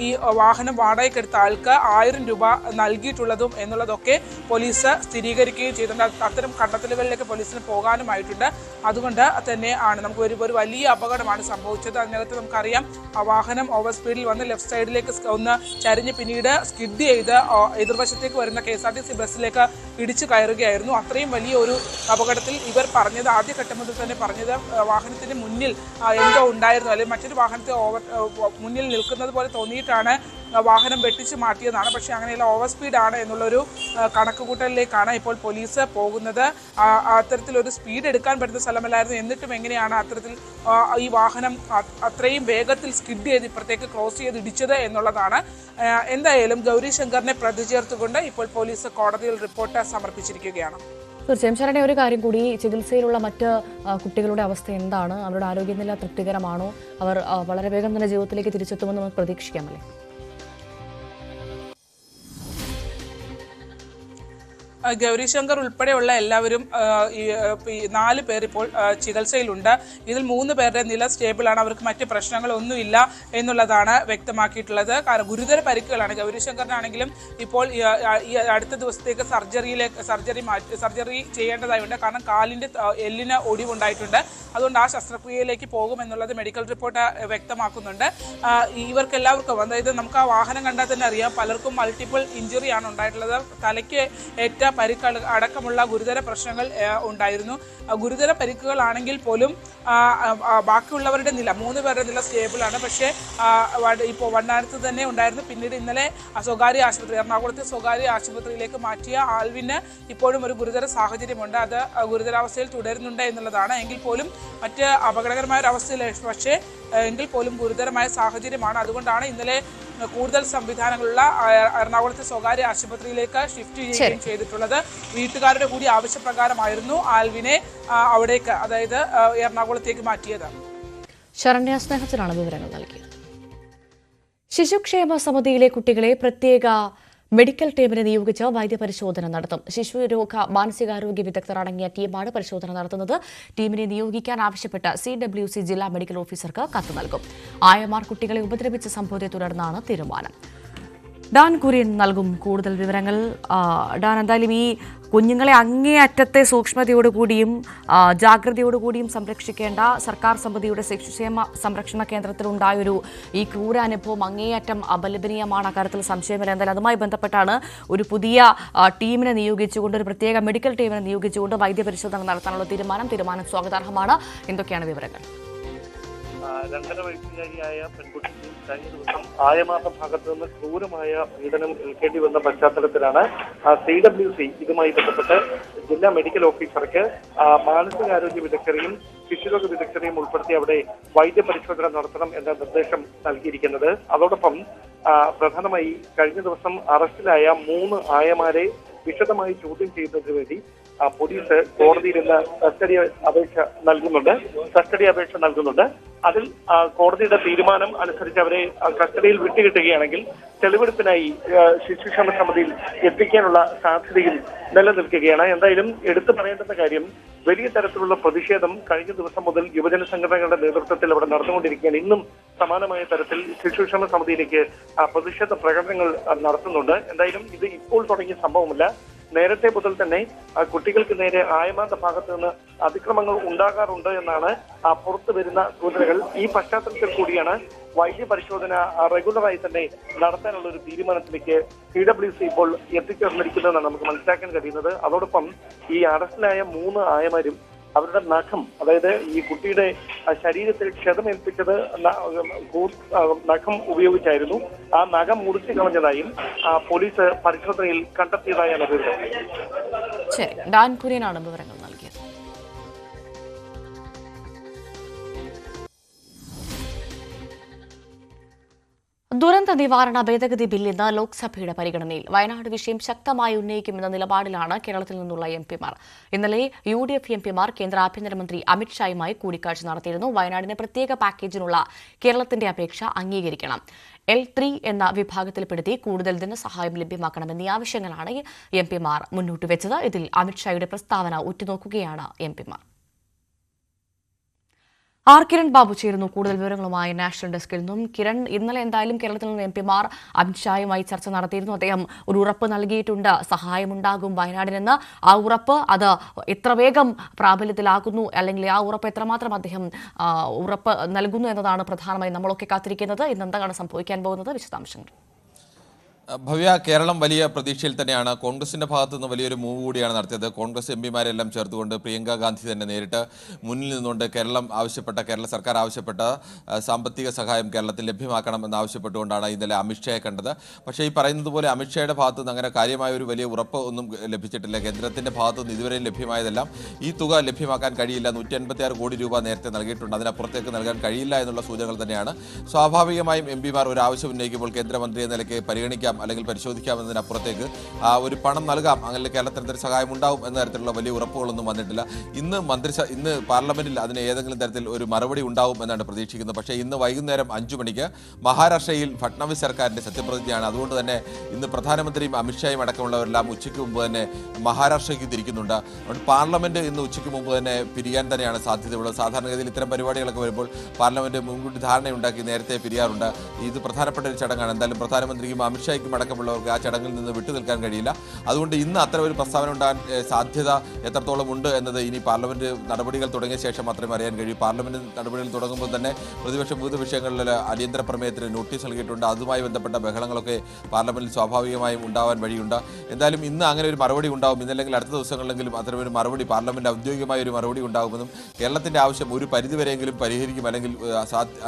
S4: ഈ വാഹനം വാടകയ്ക്കെടുത്ത ആൾക്ക് 1000 രൂപ നൽകിയിട്ടുള്ളതും എന്നുള്ളതൊക്കെ പോലീസ് സ്ഥിരീകരിക്കുകയും ചെയ്തിട്ടുണ്ട്. അത്തരം കണ്ടെത്തലുകളിലേക്ക് പോലീസിന് പോകാനുമായിട്ടുണ്ട്. അതുകൊണ്ട് തന്നെ ആണ് നമുക്ക് ഒരു വലിയ അപകടമാണ് സംഭവിച്ചത്. അതിനകത്ത് നമുക്കറിയാം, ആ വാഹനം ഓവർ സ്പീഡിൽ വന്ന് ലെഫ്റ്റ് സൈഡിലേക്ക് ഒന്ന് ചരിഞ്ഞ് പിന്നീട് സ്കിഡ് ചെയ്ത് എതിർവശത്തേക്ക് വരുന്ന KSRTC ബസ്സിലേക്ക് ഇടിച്ചു കയറുകയായിരുന്നു. അത്രയും വലിയ ഒരു അപകടത്തിൽ ഇവർ പറഞ്ഞത്, ആദ്യഘട്ടം മുതൽ തന്നെ പറഞ്ഞത്, വാഹനത്തിന് മുന്നിൽ എന്തോ ഉണ്ടായിരുന്നു, അല്ലെങ്കിൽ മറ്റൊരു വാഹനത്തെ മുന്നിൽ നിൽക്കുന്നത് പോലെ തോന്നിയിട്ടാണ് വാഹനം വെട്ടിച്ച് മാറ്റിയതാണ്. പക്ഷേ അങ്ങനെയല്ല, ഓവർ സ്പീഡാണ് എന്നുള്ളൊരു കണക്കുകൂട്ടലിലേക്കാണ് ഇപ്പോൾ പോലീസ് പോകുന്നത്. അത്തരത്തിലൊരു സ്പീഡ് എടുക്കാൻ പറ്റുന്ന സ്ഥലമല്ലായിരുന്നു. എന്നിട്ടും എങ്ങനെയാണ് അത്തരത്തിൽ ഈ വാഹനം അത്രയും വേഗത്തിൽ സ്കിഡ് ചെയ്ത് ഇപ്പുറത്തേക്ക് ക്രോസ് ചെയ്ത് ഇടിച്ചത് എന്നുള്ളതാണ്. എന്തായാലും ഗൗരി ശങ്കറിനെ പ്രതി ചേർത്തുകൊണ്ട് ഇപ്പോൾ പോലീസ് കോടതിയിൽ റിപ്പോർട്ട് സമർപ്പിച്ചിരിക്കുകയാണ്.
S1: തീർച്ചയായും ശരണ്യ, ഒരു കാര്യം കൂടി, ചികിത്സയിലുള്ള മറ്റ് കുട്ടികളുടെ അവസ്ഥ എന്താണ്? അവരുടെ ആരോഗ്യനില തൃപ്തികരമാണോ? അവർ വളരെ വേഗം തന്നെ ജീവിതത്തിലേക്ക് തിരിച്ചെത്തുമെന്ന് നമുക്ക് പ്രതീക്ഷിക്കാമല്ലേ?
S4: ഗൗരി ശങ്കർ ഉൾപ്പെടെയുള്ള എല്ലാവരും 4 പേർ ഇപ്പോൾ ചികിത്സയിലുണ്ട്. ഇതിൽ 3 പേരുടെ നില സ്റ്റേബിളാണ്. അവർക്ക് മറ്റ് പ്രശ്നങ്ങളൊന്നുമില്ല എന്നുള്ളതാണ് വ്യക്തമാക്കിയിട്ടുള്ളത്. കാരണം ഗുരുതര പരിക്കുകളാണ്. ഗൗരി ശങ്കറിനാണെങ്കിലും ഇപ്പോൾ ഈ അടുത്ത ദിവസത്തേക്ക് സർജറി ചെയ്യേണ്ടതായുണ്ട്. കാരണം കാലിൻ്റെ എല്ലിന് ഒടിവുണ്ടായിട്ടുണ്ട്. അതുകൊണ്ട് ആ ശസ്ത്രക്രിയയിലേക്ക് പോകുമെന്നുള്ളത് മെഡിക്കൽ റിപ്പോർട്ട് വ്യക്തമാക്കുന്നുണ്ട്. ഇവർക്കെല്ലാവർക്കും, അതായത് നമുക്ക് ആ വാഹനം കണ്ടാൽ തന്നെ അറിയാം, പലർക്കും മൾട്ടിപ്പിൾ ഇഞ്ചുറിയാണ് ഉണ്ടായിട്ടുള്ളത്. തലയ്ക്ക് ഏറ്റ പരിക്ക് അടക്കമുള്ള ഗുരുതര പ്രശ്നങ്ങൾ ഉണ്ടായിരുന്നു. ഗുരുതര പരിക്കുകളാണെങ്കിൽ പോലും ബാക്കിയുള്ളവരുടെ നില, 3 പേരുടെ നില സ്റ്റേബിളാണ്. പക്ഷേ ഇപ്പോൾ വണ്ണാനത്ത് തന്നെ ഉണ്ടായിരുന്നു. പിന്നീട് ഇന്നലെ സ്വകാര്യ ആശുപത്രി, എറണാകുളത്തെ സ്വകാര്യ ആശുപത്രിയിലേക്ക് മാറ്റിയ ആൽവിന് ഇപ്പോഴും ഒരു ഗുരുതര സാഹചര്യമുണ്ട്. അത് ഗുരുതരാവസ്ഥയിൽ തുടരുന്നുണ്ട് എന്നുള്ളതാണ്. എങ്കിൽ പോലും മറ്റ് അപകടകരമായ ഒരു അവസ്ഥയിൽ, പക്ഷേ എങ്കിൽ പോലും ഗുരുതരമായ സാഹചര്യമാണ്. അതുകൊണ്ടാണ് ഇന്നലെ കൂടുതൽ സംവിധാനങ്ങളുള്ള എറണാകുളത്തെ സ്വകാര്യ ആശുപത്രിയിലേക്ക് ഷിഫ്റ്റ് ചെയ്യുകയും ചെയ്തിട്ടുള്ളത്. വീട്ടുകാരുടെ കൂടി ആവശ്യപ്രകാരമായിരുന്നു ആൽവിനെ അവിടേക്ക്, അതായത് എറണാകുളത്തേക്ക് മാറ്റിയത്.
S1: ശരണ്യ സ്നേഹത്തിനാണ് വിവരങ്ങൾ നൽകിയത്. ശിശുക്ഷേമ സമിതിയിലെ കുട്ടികളെ പ്രത്യേക മെഡിക്കൽ ടീമിനെ നിയോഗിച്ച് വൈദ്യപരിശോധന നടത്തും. ശിശുരോഗ മാനസികാരോഗ്യ വിദഗ്ധർ അടങ്ങിയ ടീമാണ് പരിശോധന നടത്തുന്നത്. ടീമിനെ നിയോഗിക്കാൻ ആവശ്യപ്പെട്ട CWC ജില്ലാ മെഡിക്കൽ ഓഫീസർക്ക് കത്ത് നൽകും. ആയമാർ കുട്ടികളെ ഉപദ്രവിച്ച സംഭവത്തെ തുടർന്നാണ് തീരുമാനം. ഡാൻ കുര്യൻ നൽകും കൂടുതൽ വിവരങ്ങൾ. ഡാൻ, എന്തായാലും ഈ കുഞ്ഞുങ്ങളെ അങ്ങേയറ്റത്തെ സൂക്ഷ്മതയോടുകൂടിയും ജാഗ്രതയോടുകൂടിയും സംരക്ഷിക്കേണ്ട സർക്കാർ സമിതിയുടെ ശിശുക്ഷേമ സംരക്ഷണ കേന്ദ്രത്തിലുണ്ടായൊരു ഈ ക്രൂരാനുഭവം അങ്ങേയറ്റം അപലപനീയമാണ്. അക്കാര്യത്തിൽ സംശയമില്ല. എന്തായാലും അതുമായി ബന്ധപ്പെട്ടാണ് ഒരു പുതിയ ടീമിനെ നിയോഗിച്ചുകൊണ്ട്, ഒരു പ്രത്യേക മെഡിക്കൽ ടീമിനെ നിയോഗിച്ചുകൊണ്ട് വൈദ്യപരിശോധന നടത്താനുള്ള തീരുമാനം സ്വാഗതാർഹമാണ്. എന്തൊക്കെയാണ് വിവരങ്ങൾ?
S11: 2.5 വയസ്സുകാരിയായ പെൺകുട്ടിക്ക് കഴിഞ്ഞ ദിവസം ആയമാർന്ന ഭാഗത്ത് നിന്ന് ക്രൂരമായ പീഡനം ഏൽക്കേണ്ടി വന്ന പശ്ചാത്തലത്തിലാണ് CWC ഇതുമായി ബന്ധപ്പെട്ട് ജില്ലാ മെഡിക്കൽ ഓഫീസർക്ക് മാനസികാരോഗ്യ വിദഗ്ധരെയും ശിശുരോഗ വിദഗ്ധരെയും ഉൾപ്പെടുത്തി അവിടെ വൈദ്യപരിശോധന നടത്തണം എന്ന നിർദ്ദേശം നൽകിയിരിക്കുന്നത്. അതോടൊപ്പം പ്രധാനമായി കഴിഞ്ഞ ദിവസം അറസ്റ്റിലായ 3 ആയമാരെ വിശദമായി ചോദ്യം ചെയ്യുന്നതിന് വേണ്ടി പോലീസ് കോടതിയിൽ ഇന്ന് കസ്റ്റഡി അപേക്ഷ നൽകുന്നുണ്ട്. അതിൽ കോടതിയുടെ തീരുമാനം അനുസരിച്ച് അവരെ കസ്റ്റഡിയിൽ വിട്ടുകിട്ടുകയാണെങ്കിൽ തെളിവെടുപ്പിനായി ശിശുക്ഷേമ സമിതിയിൽ എത്തിക്കാനുള്ള സാധ്യതയും നിലനിൽക്കുകയാണ്. എന്തായാലും എടുത്തു പറയേണ്ടുന്ന കാര്യം, വലിയ തരത്തിലുള്ള പ്രതിഷേധം കഴിഞ്ഞ ദിവസം മുതൽ യുവജന സംഘടനകളുടെ നേതൃത്വത്തിൽ അവിടെ നടന്നുകൊണ്ടിരിക്കുകയാണ്. ഇന്നും സമാനമായ തരത്തിൽ ശിശുക്ഷേമ സമിതിയിലേക്ക് പ്രതിഷേധ പ്രകടനങ്ങൾ നടത്തുന്നുണ്ട്. എന്തായാലും ഇത് ഇപ്പോൾ തുടങ്ങിയ സംഭവമല്ല. നേരത്തെ മുതൽ തന്നെ കുട്ടികൾക്ക് നേരെ ആയമാന്റെ ഭാഗത്ത് നിന്ന് അതിക്രമങ്ങൾ ഉണ്ടാകാറുണ്ട് എന്നാണ് പുറത്തു വരുന്ന സൂചനകൾ. ഈ പശ്ചാത്തലത്തിൽ കൂടിയാണ് വൈദ്യ പരിശോധന റെഗുലറായി തന്നെ നടത്താനുള്ള ഒരു തീരുമാനത്തിലേക്ക് CWC ഇപ്പോൾ എത്തിച്ചേർന്നിരിക്കുന്നതെന്നാണ് നമുക്ക് മനസ്സിലാക്കാൻ കഴിയുന്നത്. അതോടൊപ്പം ഈ അറസ്റ്റിലായ 3 ആയമാരും അവരുടെ നഖം, അതായത് ഈ കുട്ടിയുടെ ശരീരത്തിൽ ക്ഷതമേൽപ്പിച്ചത് നഖം ഉപയോഗിച്ചായിരുന്നു. ആ നഖം മുറിച്ചു കളഞ്ഞതായും പോലീസ് പരിശോധനയിൽ കണ്ടെത്തിയതായാണ് വിവരം.
S1: ശരി, ഡാൻ കുര്യനാണ് വിവരങ്ങൾ നൽകിയത്. ദുരന്ത നിവാരണ ഭേദഗതി ബിൽ ഇന്ന് ലോക്സഭയുടെ പരിഗണനയിൽ. വയനാട് വിഷയം ശക്തമായി ഉന്നയിക്കുമെന്ന നിലപാടിലാണ് കേരളത്തിൽ നിന്നുള്ള എംപിമാർ. ഇന്നലെ UDF എംപിമാർ കേന്ദ്ര ആഭ്യന്തരമന്ത്രി അമിത്ഷായുമായി കൂടിക്കാഴ്ച നടത്തിയിരുന്നു. വയനാടിന് പ്രത്യേക പാക്കേജിനുള്ള കേരളത്തിന്റെ അപേക്ഷ അംഗീകരിക്കണം, L3 എന്ന വിഭാഗത്തിൽപ്പെടുത്തി കൂടുതൽ ധനസഹായം ലഭ്യമാക്കണമെന്നീ ആവശ്യങ്ങളാണ് എംപിമാർ മുന്നോട്ട് വെച്ചത്. ഇതിൽ അമിത്ഷായുടെ പ്രസ്താവന ഉറ്റുനോക്കുകയാണ് എംപിമാർ. കിരൺ ബാബു ചേരുന്നു കൂടുതൽ വിവരങ്ങളുമായി നാഷണൽ ഡെസ്കിൽ നിന്നും. കിരൺ, ഇന്നലെ എന്തായാലും കേരളത്തിൽ നിന്ന് എംപിമാർ അമിത്ഷായുമായി ചർച്ച നടത്തിയിരുന്നു. അദ്ദേഹം ഒരു ഉറപ്പ് നൽകിയിട്ടുണ്ട്, സഹായമുണ്ടാകും വയനാടിനെന്ന്. ആ ഉറപ്പ് അത് എത്ര വേഗം പ്രാബല്യത്തിലാകുന്നു, അല്ലെങ്കിൽ ആ ഉറപ്പ് എത്രമാത്രം അദ്ദേഹം ഉറപ്പ് നൽകുന്നു എന്നതാണ് പ്രധാനമായും നമ്മളൊക്കെ കാത്തിരിക്കുന്നത്. ഇന്ന് എന്താണ് സംഭവിക്കാൻ പോകുന്നത്? വിശദാംശങ്ങൾ.
S12: ഭവ്യ, കേരളം വലിയ പ്രതീക്ഷയിൽ തന്നെയാണ്. കോൺഗ്രസിന്റെ ഭാഗത്തു നിന്ന് വലിയൊരു മൂവ് കൂടിയാണ് നടത്തിയത്. കോൺഗ്രസ് എംപിമാരെല്ലാം ചേർത്തുകൊണ്ട് പ്രിയങ്ക ഗാന്ധി തന്നെ നേരിട്ട് മുന്നിൽ നിന്നുകൊണ്ട് കേരള സർക്കാർ ആവശ്യപ്പെട്ട സാമ്പത്തിക സഹായം കേരളത്തിൽ ലഭ്യമാക്കണം എന്നാവശ്യപ്പെട്ടുകൊണ്ടാണ് ഇന്നലെ അമിത്ഷായെ കണ്ടത്. പക്ഷേ ഈ പറയുന്നത് പോലെ അമിത്ഷായുടെ ഭാഗത്തു നിന്ന് അങ്ങനെ കാര്യമായ ഒരു വലിയ ഉറപ്പ് ഒന്നും ലഭിച്ചിട്ടില്ല. കേന്ദ്രത്തിന്റെ ഭാഗത്തു നിന്ന് ഇതുവരെയും ലഭ്യമായതെല്ലാം ഈ തുക ലഭ്യമാക്കാൻ കഴിയില്ല. 156 കോടി രൂപ നേരത്തെ നൽകിയിട്ടുണ്ട്, അതിനപ്പുറത്തേക്ക് നൽകാൻ കഴിയില്ല എന്നുള്ള സൂചനകൾ തന്നെയാണ്. സ്വാഭാവികമായും എംപിമാർ ഒരു ആവശ്യം ഉന്നയിക്കുമ്പോൾ കേന്ദ്രമന്ത്രി എന്ന നിലയ്ക്ക് പരിഗണിക്കാം അല്ലെങ്കിൽ പരിശോധിക്കാമെന്നതിനപ്പുറത്തേക്ക് ഒരു പണം നൽകാം, അങ്ങനെ കേരളത്തിന് സഹായം ഉണ്ടാവും എന്ന തരത്തിലുള്ള വലിയ ഉറപ്പുകളൊന്നും വന്നിട്ടില്ല. ഇന്ന് പാർലമെന്റിൽ അതിന് ഏതെങ്കിലും തരത്തിൽ ഒരു മറുപടി ഉണ്ടാവും എന്നാണ് പ്രതീക്ഷിക്കുന്നത്. പക്ഷേ ഇന്ന് വൈകുന്നേരം 5 മണിക്ക് മഹാരാഷ്ട്രയിൽ ഫട്നാവിസ് സർക്കാരിന്റെ സത്യപ്രതിജ്ഞയാണ്. അതുകൊണ്ട് തന്നെ ഇന്ന് പ്രധാനമന്ത്രിയും അമിത്ഷായും അടക്കമുള്ളവരെല്ലാം ഉച്ചയ്ക്ക് മുമ്പ് തന്നെ മഹാരാഷ്ട്രയ്ക്ക് തിരിക്കുന്നുണ്ട്. അതുകൊണ്ട് പാർലമെന്റ് ഇന്ന് ഉച്ചയ്ക്ക് മുമ്പ് തന്നെ പിരിയാൻ തന്നെയാണ് സാധ്യതയുള്ളത്. സാധാരണഗതിയിൽ ഇത്തരം പരിപാടികളൊക്കെ വരുമ്പോൾ പാർലമെന്റ് മുൻകൂട്ടി ധാരണയുണ്ടാക്കി നേരത്തെ പിരിയാറുണ്ട്. ഇത് പ്രധാനപ്പെട്ട ഒരു ചടങ്ങാണ്. എന്തായാലും പ്രധാനമന്ത്രിക്കും അമിത്ഷായ്ക്കും അടക്കമുള്ളവർക്ക് ആ ചടങ്ങിൽ നിന്ന് വിട്ടു നിൽക്കാൻ കഴിയില്ല. അതുകൊണ്ട് ഇന്ന് അത്തരം ഒരു പ്രസ്താവന ഉണ്ടാകാൻ സാധ്യത എത്രത്തോളം ഉണ്ട് എന്നത് ഇനി പാർലമെന്റ് നടപടികൾ തുടങ്ങിയ ശേഷം മാത്രമേ അറിയാൻ കഴിയൂ. പാർലമെന്റ് നടപടികൾ തുടങ്ങുമ്പോൾ തന്നെ പ്രതിപക്ഷം വിവിധ വിഷയങ്ങളിൽ അടിയന്തര പ്രമേയത്തിന് നോട്ടീസ് നൽകിയിട്ടുണ്ട്. അതുമായി ബന്ധപ്പെട്ട ബഹളങ്ങളൊക്കെ പാർലമെന്റിൽ സ്വാഭാവികമായും ഉണ്ടാവാൻ വഴിയുണ്ട്. എന്തായാലും ഇന്ന് അങ്ങനെ ഒരു മറുപടി ഉണ്ടാവും. ഇന്നല്ലെങ്കിൽ അടുത്ത ദിവസങ്ങളിലെങ്കിലും അത്തരമൊരു മറുപടി പാർലമെന്റ് ഔദ്യോഗികമായ ഒരു മറുപടി ഉണ്ടാകുമെന്നും കേരളത്തിന്റെ ആവശ്യം ഒരു പരിധിവരെയെങ്കിലും പരിഹരിക്കും അല്ലെങ്കിൽ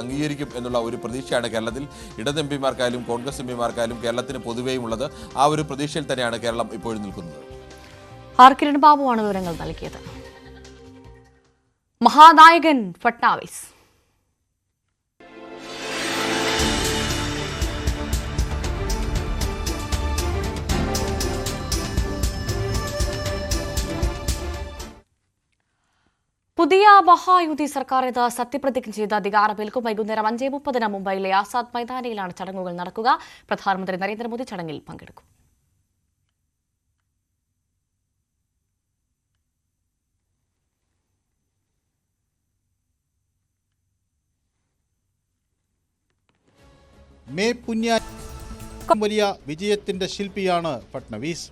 S12: അംഗീകരിക്കും എന്നുള്ള ഒരു പ്രതീക്ഷയാണ് കേരളത്തിൽ ഇടത് എംപിമാർക്കായാലും കോൺഗ്രസ് എംപിമാർക്കായാലും കേരളത്തിന് പൊതുവെയും ഉള്ളത്. ആ ഒരു പ്രതീക്ഷയിൽ തന്നെയാണ് കേരളം ഇപ്പോഴും നിൽക്കുന്നത്.
S1: കിരൺ ബാബുവാണ് വിവരങ്ങൾ നൽകിയത്. മഹാനായകൻ ഫട്നാവിസ്. പുതിയ മഹായുതി സർക്കാർ ഇത് സത്യപ്രതിജ്ഞ ചെയ്ത് അധികാരമേൽക്കും. വൈകുന്നേരം 5:30 മുംബൈയിലെ ആസാദ് മൈതാനിയിലാണ് ചടങ്ങുകൾ നടക്കുക. പ്രധാനമന്ത്രി നരേന്ദ്രമോദി ചടങ്ങിൽ പങ്കെടുക്കും.
S13: വലിയ വിജയത്തിന്റെ ശില്പിയാണ് ഫട്നാവിസ്.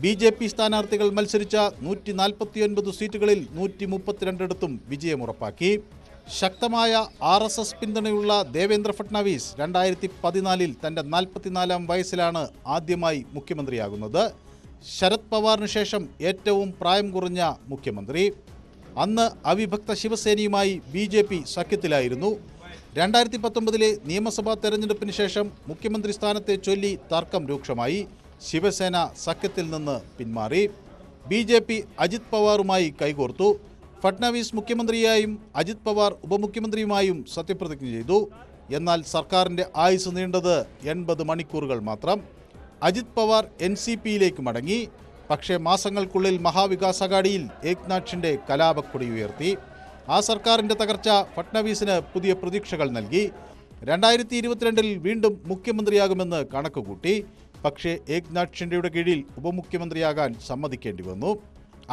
S13: BJP സ്ഥാനാർത്ഥികൾ മത്സരിച്ച 149 സീറ്റുകളിൽ 132 വിജയമുറപ്പാക്കി. ശക്തമായ RSS പിന്തുണയുള്ള ദേവേന്ദ്ര ഫട്നാവിസ് 2014 തന്റെ 44-ാം വയസ്സിലാണ് ആദ്യമായി മുഖ്യമന്ത്രിയാകുന്നത്. ശരത് പവാറിന് ശേഷം ഏറ്റവും പ്രായം കുറഞ്ഞ മുഖ്യമന്ത്രി. അന്ന് അവിഭക്ത ശിവസേനയുമായി BJP സഖ്യത്തിലായിരുന്നു. 2019 നിയമസഭാ തെരഞ്ഞെടുപ്പിന് ശേഷം മുഖ്യമന്ത്രി സ്ഥാനത്തെ ചൊല്ലി തർക്കം രൂക്ഷമായി. ശിവസേന സഖ്യത്തിൽ നിന്ന് പിന്മാറി. BJP അജിത് പവാറുമായി കൈകോർത്തു. ഫട്നാവിസ് മുഖ്യമന്ത്രിയായും അജിത് പവാർ ഉപമുഖ്യമന്ത്രിയുമായും സത്യപ്രതിജ്ഞ ചെയ്തു. എന്നാൽ സർക്കാരിൻ്റെ ആയുസ് നീണ്ടത് 80 മണിക്കൂറുകൾ മാത്രം. അജിത് പവാർ NCPയിലേക്ക് മടങ്ങി. പക്ഷേ മാസങ്ങൾക്കുള്ളിൽ മഹാവികാസ് അഘാഡിയിൽ ഏക്നാഥ് ഷിൻഡെ കലാപക്കൊടി ഉയർത്തി. ആ സർക്കാരിന്റെ തകർച്ച ഫട്നവീസിന് പുതിയ പ്രതീക്ഷകൾ നൽകി. 2022 വീണ്ടും മുഖ്യമന്ത്രിയാകുമെന്ന് കണക്കുകൂട്ടി. പക്ഷേ ഏക്നാഥ് ഷിൻഡെയുടെ കീഴിൽ ഉപമുഖ്യമന്ത്രിയാകാൻ സമ്മതിക്കേണ്ടി വന്നു.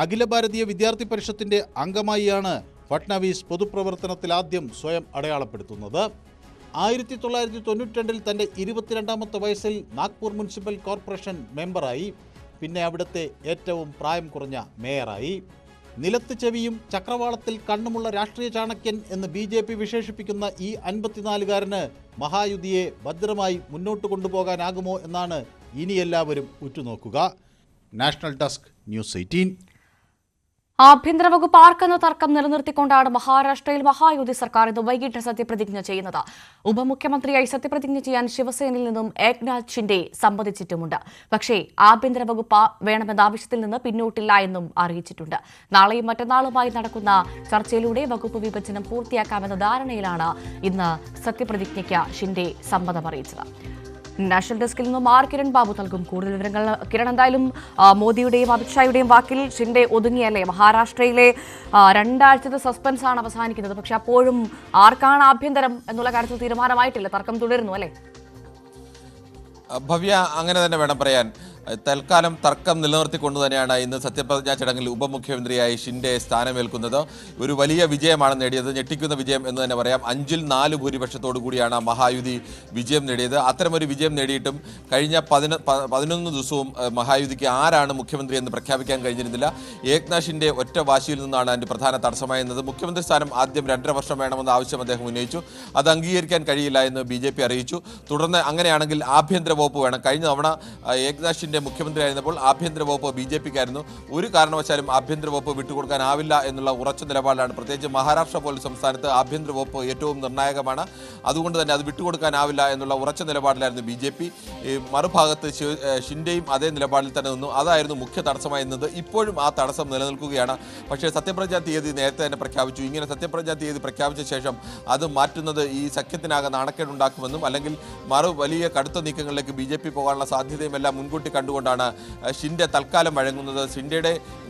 S13: അഖില ഭാരതീയ വിദ്യാർത്ഥി പരിഷത്തിന്റെ അംഗമായിയാണ് ഫട്നവീസ് പൊതുപ്രവർത്തനത്തിൽ ആദ്യം സ്വയം അടയാളപ്പെടുത്തുന്നത്. 1992 തന്റെ 22ാമത്തെ വയസ്സിൽ നാഗ്പൂർ മുനിസിപ്പൽ കോർപ്പറേഷൻ മെമ്പറായി. പിന്നെ അവിടുത്തെ ഏറ്റവും പ്രായം കുറഞ്ഞ മേയറായി. നിലത്ത് ചെവിയും ചക്രവാളത്തിൽ കണ്ണുമുള്ള രാഷ്ട്രീയ ചാണക്യൻ എന്ന് BJP വിശേഷിപ്പിക്കുന്ന ഈ 54-കാരന് മഹായുതിയെ ഭദ്രമായി മുന്നോട്ട് കൊണ്ടുപോകാനാകുമോ എന്നാണ് ഇനി എല്ലാവരും ഉറ്റുനോക്കുക. National desk, news 18.
S1: ആഭ്യന്തര വകുപ്പ് ആർക്കെന്ന തർക്കം നിലനിർത്തിക്കൊണ്ടാണ് മഹാരാഷ്ട്രയിൽ മഹായുതി സർക്കാർ ഇന്ന് വൈകിട്ട് സത്യപ്രതിജ്ഞ ചെയ്യുന്നത്. ഉപമുഖ്യമന്ത്രിയായി സത്യപ്രതിജ്ഞ ചെയ്യാൻ ശിവസേനയിൽ നിന്നും ഏക്നാഥ് ഷിൻഡെ സമ്മതിച്ചിട്ടുമുണ്ട്. പക്ഷേ ആഭ്യന്തര വകുപ്പ് വേണമെന്ന ആവശ്യത്തിൽ നിന്ന് പിന്നോട്ടില്ല എന്നും അറിയിച്ചിട്ടുണ്ട്. നാളെയും മറ്റന്നാളുമായി നടക്കുന്ന ചർച്ചയിലൂടെ വകുപ്പ് വിഭജനം പൂർത്തിയാക്കാമെന്ന ധാരണയിലാണ് ഇന്ന് സത്യപ്രതിജ്ഞയ്ക്ക് ഷിൻഡെ സമ്മതം അറിയിച്ചത്. നാഷണൽ ഡെസ്കിൽ നിന്നും കിരൺ ബാബു നൽകും കൂടുതൽ വിവരങ്ങൾ. കിരൺ, എന്തായാലും മോദിയുടെയും അമിത്ഷായുടെയും വാക്കിൽ ഷിൻഡെ ഒതുങ്ങിയല്ലേ? മഹാരാഷ്ട്രയിലെ 2 ആഴ്ചത്തെ സസ്പെൻസ് ആണ് അവസാനിക്കുന്നത്. പക്ഷെ അപ്പോഴും ആർക്കാണ് ആഭ്യന്തരം എന്നുള്ള കാര്യത്തിൽ തീരുമാനമായിട്ടില്ല. തർക്കം തുടരുന്നു അല്ലേ?
S12: ഭവ്യ, അങ്ങനെ തന്നെ വേണം പറയാൻ. തൽക്കാലം തർക്കം നിലനിർത്തിക്കൊണ്ട് തന്നെയാണ് ഇന്ന് സത്യപ്രതിജ്ഞാ ചടങ്ങിൽ ഉപമുഖ്യമന്ത്രിയായി ഷിൻഡെ സ്ഥാനമേൽക്കുന്നത്. ഒരു വലിയ വിജയമാണ് നേടിയത്, ഞെട്ടിക്കുന്ന വിജയം എന്ന് തന്നെ പറയാം. 5-ൽ 4 ഭൂരിപക്ഷത്തോടു കൂടിയാണ് മഹായുതി വിജയം നേടിയത്. അത്തരമൊരു വിജയം നേടിയിട്ടും കഴിഞ്ഞ 11 ദിവസവും മഹായുതിക്ക് ആരാണ് മുഖ്യമന്ത്രി എന്ന് പ്രഖ്യാപിക്കാൻ കഴിഞ്ഞിരുന്നില്ല. ഏക്നാഥ് ഷിൻഡെ ഒറ്റ വാശിയിൽ നിന്നാണ് അതിൻ്റെ പ്രധാന തടസ്സമായിരുന്നത്. മുഖ്യമന്ത്രി സ്ഥാനം ആദ്യം 2.5 വർഷം വേണമെന്ന ആവശ്യം അദ്ദേഹം ഉന്നയിച്ചു. അത് അംഗീകരിക്കാൻ കഴിയില്ല എന്ന് BJP അറിയിച്ചു. തുടർന്ന് അങ്ങനെയാണെങ്കിൽ ആഭ്യന്തര വകുപ്പ് വേണം. കഴിഞ്ഞ തവണ ഏക്നാഥ് ഷിൻഡെ മുഖ്യമന്ത്രിയായിരുന്നപ്പോൾ ആഭ്യന്തര വകുപ്പ് BJPക്കായിരുന്നു. ഒരു കാരണവശാലും ആഭ്യന്തര വകുപ്പ് വിട്ടുകൊടുക്കാനാവില്ല എന്നുള്ള ഉറച്ച നിലപാടാണ്. പ്രത്യേകിച്ച് മഹാരാഷ്ട്ര പോലെ സംസ്ഥാനത്ത് ആഭ്യന്തര വകുപ്പ് ഏറ്റവും നിർണായകമാണ്. അതുകൊണ്ട് തന്നെ അത് വിട്ടുകൊടുക്കാനാവില്ല എന്നുള്ള ഉറച്ച നിലപാടിലായിരുന്നു BJP. മറുഭാഗത്ത് ഷിൻഡെയും അതേ നിലപാടിൽ തന്നെ നിന്നു. അതായിരുന്നു മുഖ്യ തടസ്സമായിരുന്നത്. ഇപ്പോഴും ആ തടസ്സം നിലനിൽക്കുകയാണ്. പക്ഷേ സത്യപ്രതിജ്ഞാ തീയതി നേരത്തെ തന്നെ പ്രഖ്യാപിച്ചു. ഇങ്ങനെ സത്യപ്രതിജ്ഞാ തീയതി പ്രഖ്യാപിച്ച ശേഷം അത് മാറ്റുന്നത് ഈ സഖ്യത്തിനാകെ നാണക്കേടുണ്ടാക്കുമെന്നും അല്ലെങ്കിൽ വലിയ കടുത്ത നീക്കങ്ങളിലേക്ക് BJP പോകാനുള്ള സാധ്യതയും എല്ലാം മുൻകൂട്ടി കണ്ടുകൊണ്ടാണ് ഷിൻഡെ തൽക്കാലം വഴങ്ങുന്നത്.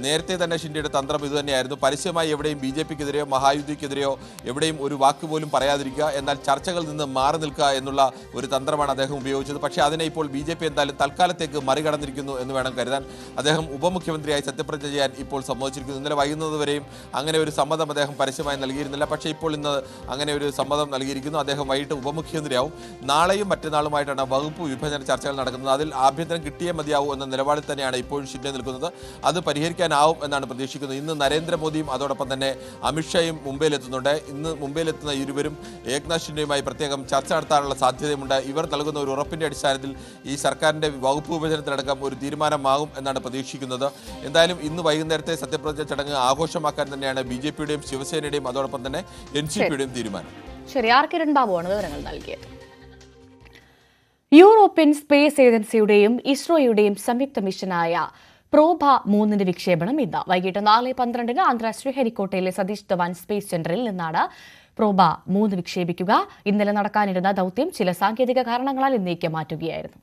S12: നേരത്തെ തന്നെ ഷിൻഡെയുടെ തന്ത്രം ഇതുതന്നെയായിരുന്നു. പരസ്യമായി എവിടെയും BJPക്കെതിരെയോ മഹായുതിക്കെതിരെയോ എവിടെയും ഒരു വാക്ക് പോലും പറയാതിരിക്കുക, എന്നാൽ ചർച്ചകളിൽ നിന്ന് മാറി നിൽക്കുക എന്നുള്ള ഒരു തന്ത്രമാണ് അദ്ദേഹം ഉപയോഗിച്ചത്. പക്ഷേ അതിനെ ഇപ്പോൾ BJP എന്തായാലും തൽക്കാലത്തേക്ക് മറികടന്നിരിക്കുന്നു എന്ന് വേണം കരുതാൻ. അദ്ദേഹം ഉപമുഖ്യമന്ത്രിയായി സത്യപ്രതിജ്ഞ ചെയ്യാൻ ഇപ്പോൾ സമ്മതിച്ചിരിക്കുന്നു. ഇന്നലെ വൈകുന്നത് വരെയും അങ്ങനെ ഒരു സമ്മതം അദ്ദേഹം പരസ്യമായി നൽകിയിരുന്നില്ല. പക്ഷേ ഇപ്പോൾ ഇന്ന് അങ്ങനെ ഒരു സമ്മതം നൽകിയിരിക്കുന്നു. അദ്ദേഹം വൈകിട്ട് ഉപമുഖ്യമന്ത്രിയാവും. നാളെയും മറ്റന്നാളുമായിട്ടാണ് വകുപ്പ് വിഭജന ചർച്ചകൾ നടക്കുന്നത്. അതിൽ ആഭ്യന്തരം കിട്ടിയേ മതിയാവൂ എന്ന നിലപാടിൽ തന്നെയാണ് ഇപ്പോഴും ഷിൻഡെ നിൽക്കുന്നത്. അത് പരിഹരിക്കാനാവും എന്നാണ് പ്രതീക്ഷിക്കുന്നത്. ഇന്ന് നരേന്ദ്രമോദിയും അതോടൊപ്പം തന്നെ അമിത്ഷായും മുംബൈയിലെത്തുന്നുണ്ട്. ഇന്ന് മുംബൈയിലെത്തുന്ന ഇരുവരും ഏക്നാഥ് ഷിൻഡെയുമായി പ്രത്യേകം ചർച്ച നടത്താനുള്ള സാധ്യതയുമുണ്ട്. ഇവർ നൽകുന്ന ഒരു ഉറപ്പിന്റെ അടിസ്ഥാനത്തിൽ ഈ സർക്കാരിന്റെ വകുപ്പ് വിഭജനത്തിലടക്കം ഒരു തീരുമാനമാകും എന്നാണ് പ്രതീക്ഷിക്കുന്നത്. എന്തായാലും ഇന്ന് വൈകുന്നേരത്തെ സത്യപ്രതിജ്ഞ ചടങ്ങ് ആഘോഷമാക്കാൻ തന്നെയാണ് BJPയുടെയും ശിവസേനയുടെയും അതോടൊപ്പം തന്നെ NCPയുടെയും തീരുമാനം.
S1: ശരി, കിരൺ ബാബുവാണ് വിവരങ്ങൾ നൽകിയത്. യൂറോപ്യൻ സ്പേസ് ഏജൻസിയുടെയും ഇസ്രോയുടെയും സംയുക്ത മിഷനായ പ്രോബ 3 വിക്ഷേപണം ഇന്ന് വൈകിട്ട് 4:12 അന്താരാഷ്ട്രീയ ഹെലിക്കോട്ടയിലെ സതീഷ് ധവാൻ സ്പേസ് സെന്ററിൽ നിന്നാണ് പ്രോബ 3 വിക്ഷേപിക്കുക. ഇന്നലെ നടക്കാനിരുന്ന ദൌത്യം ചില സാങ്കേതിക കാരണങ്ങളാൽ ഇന്നേക്ക് മാറ്റുകയായിരുന്നു.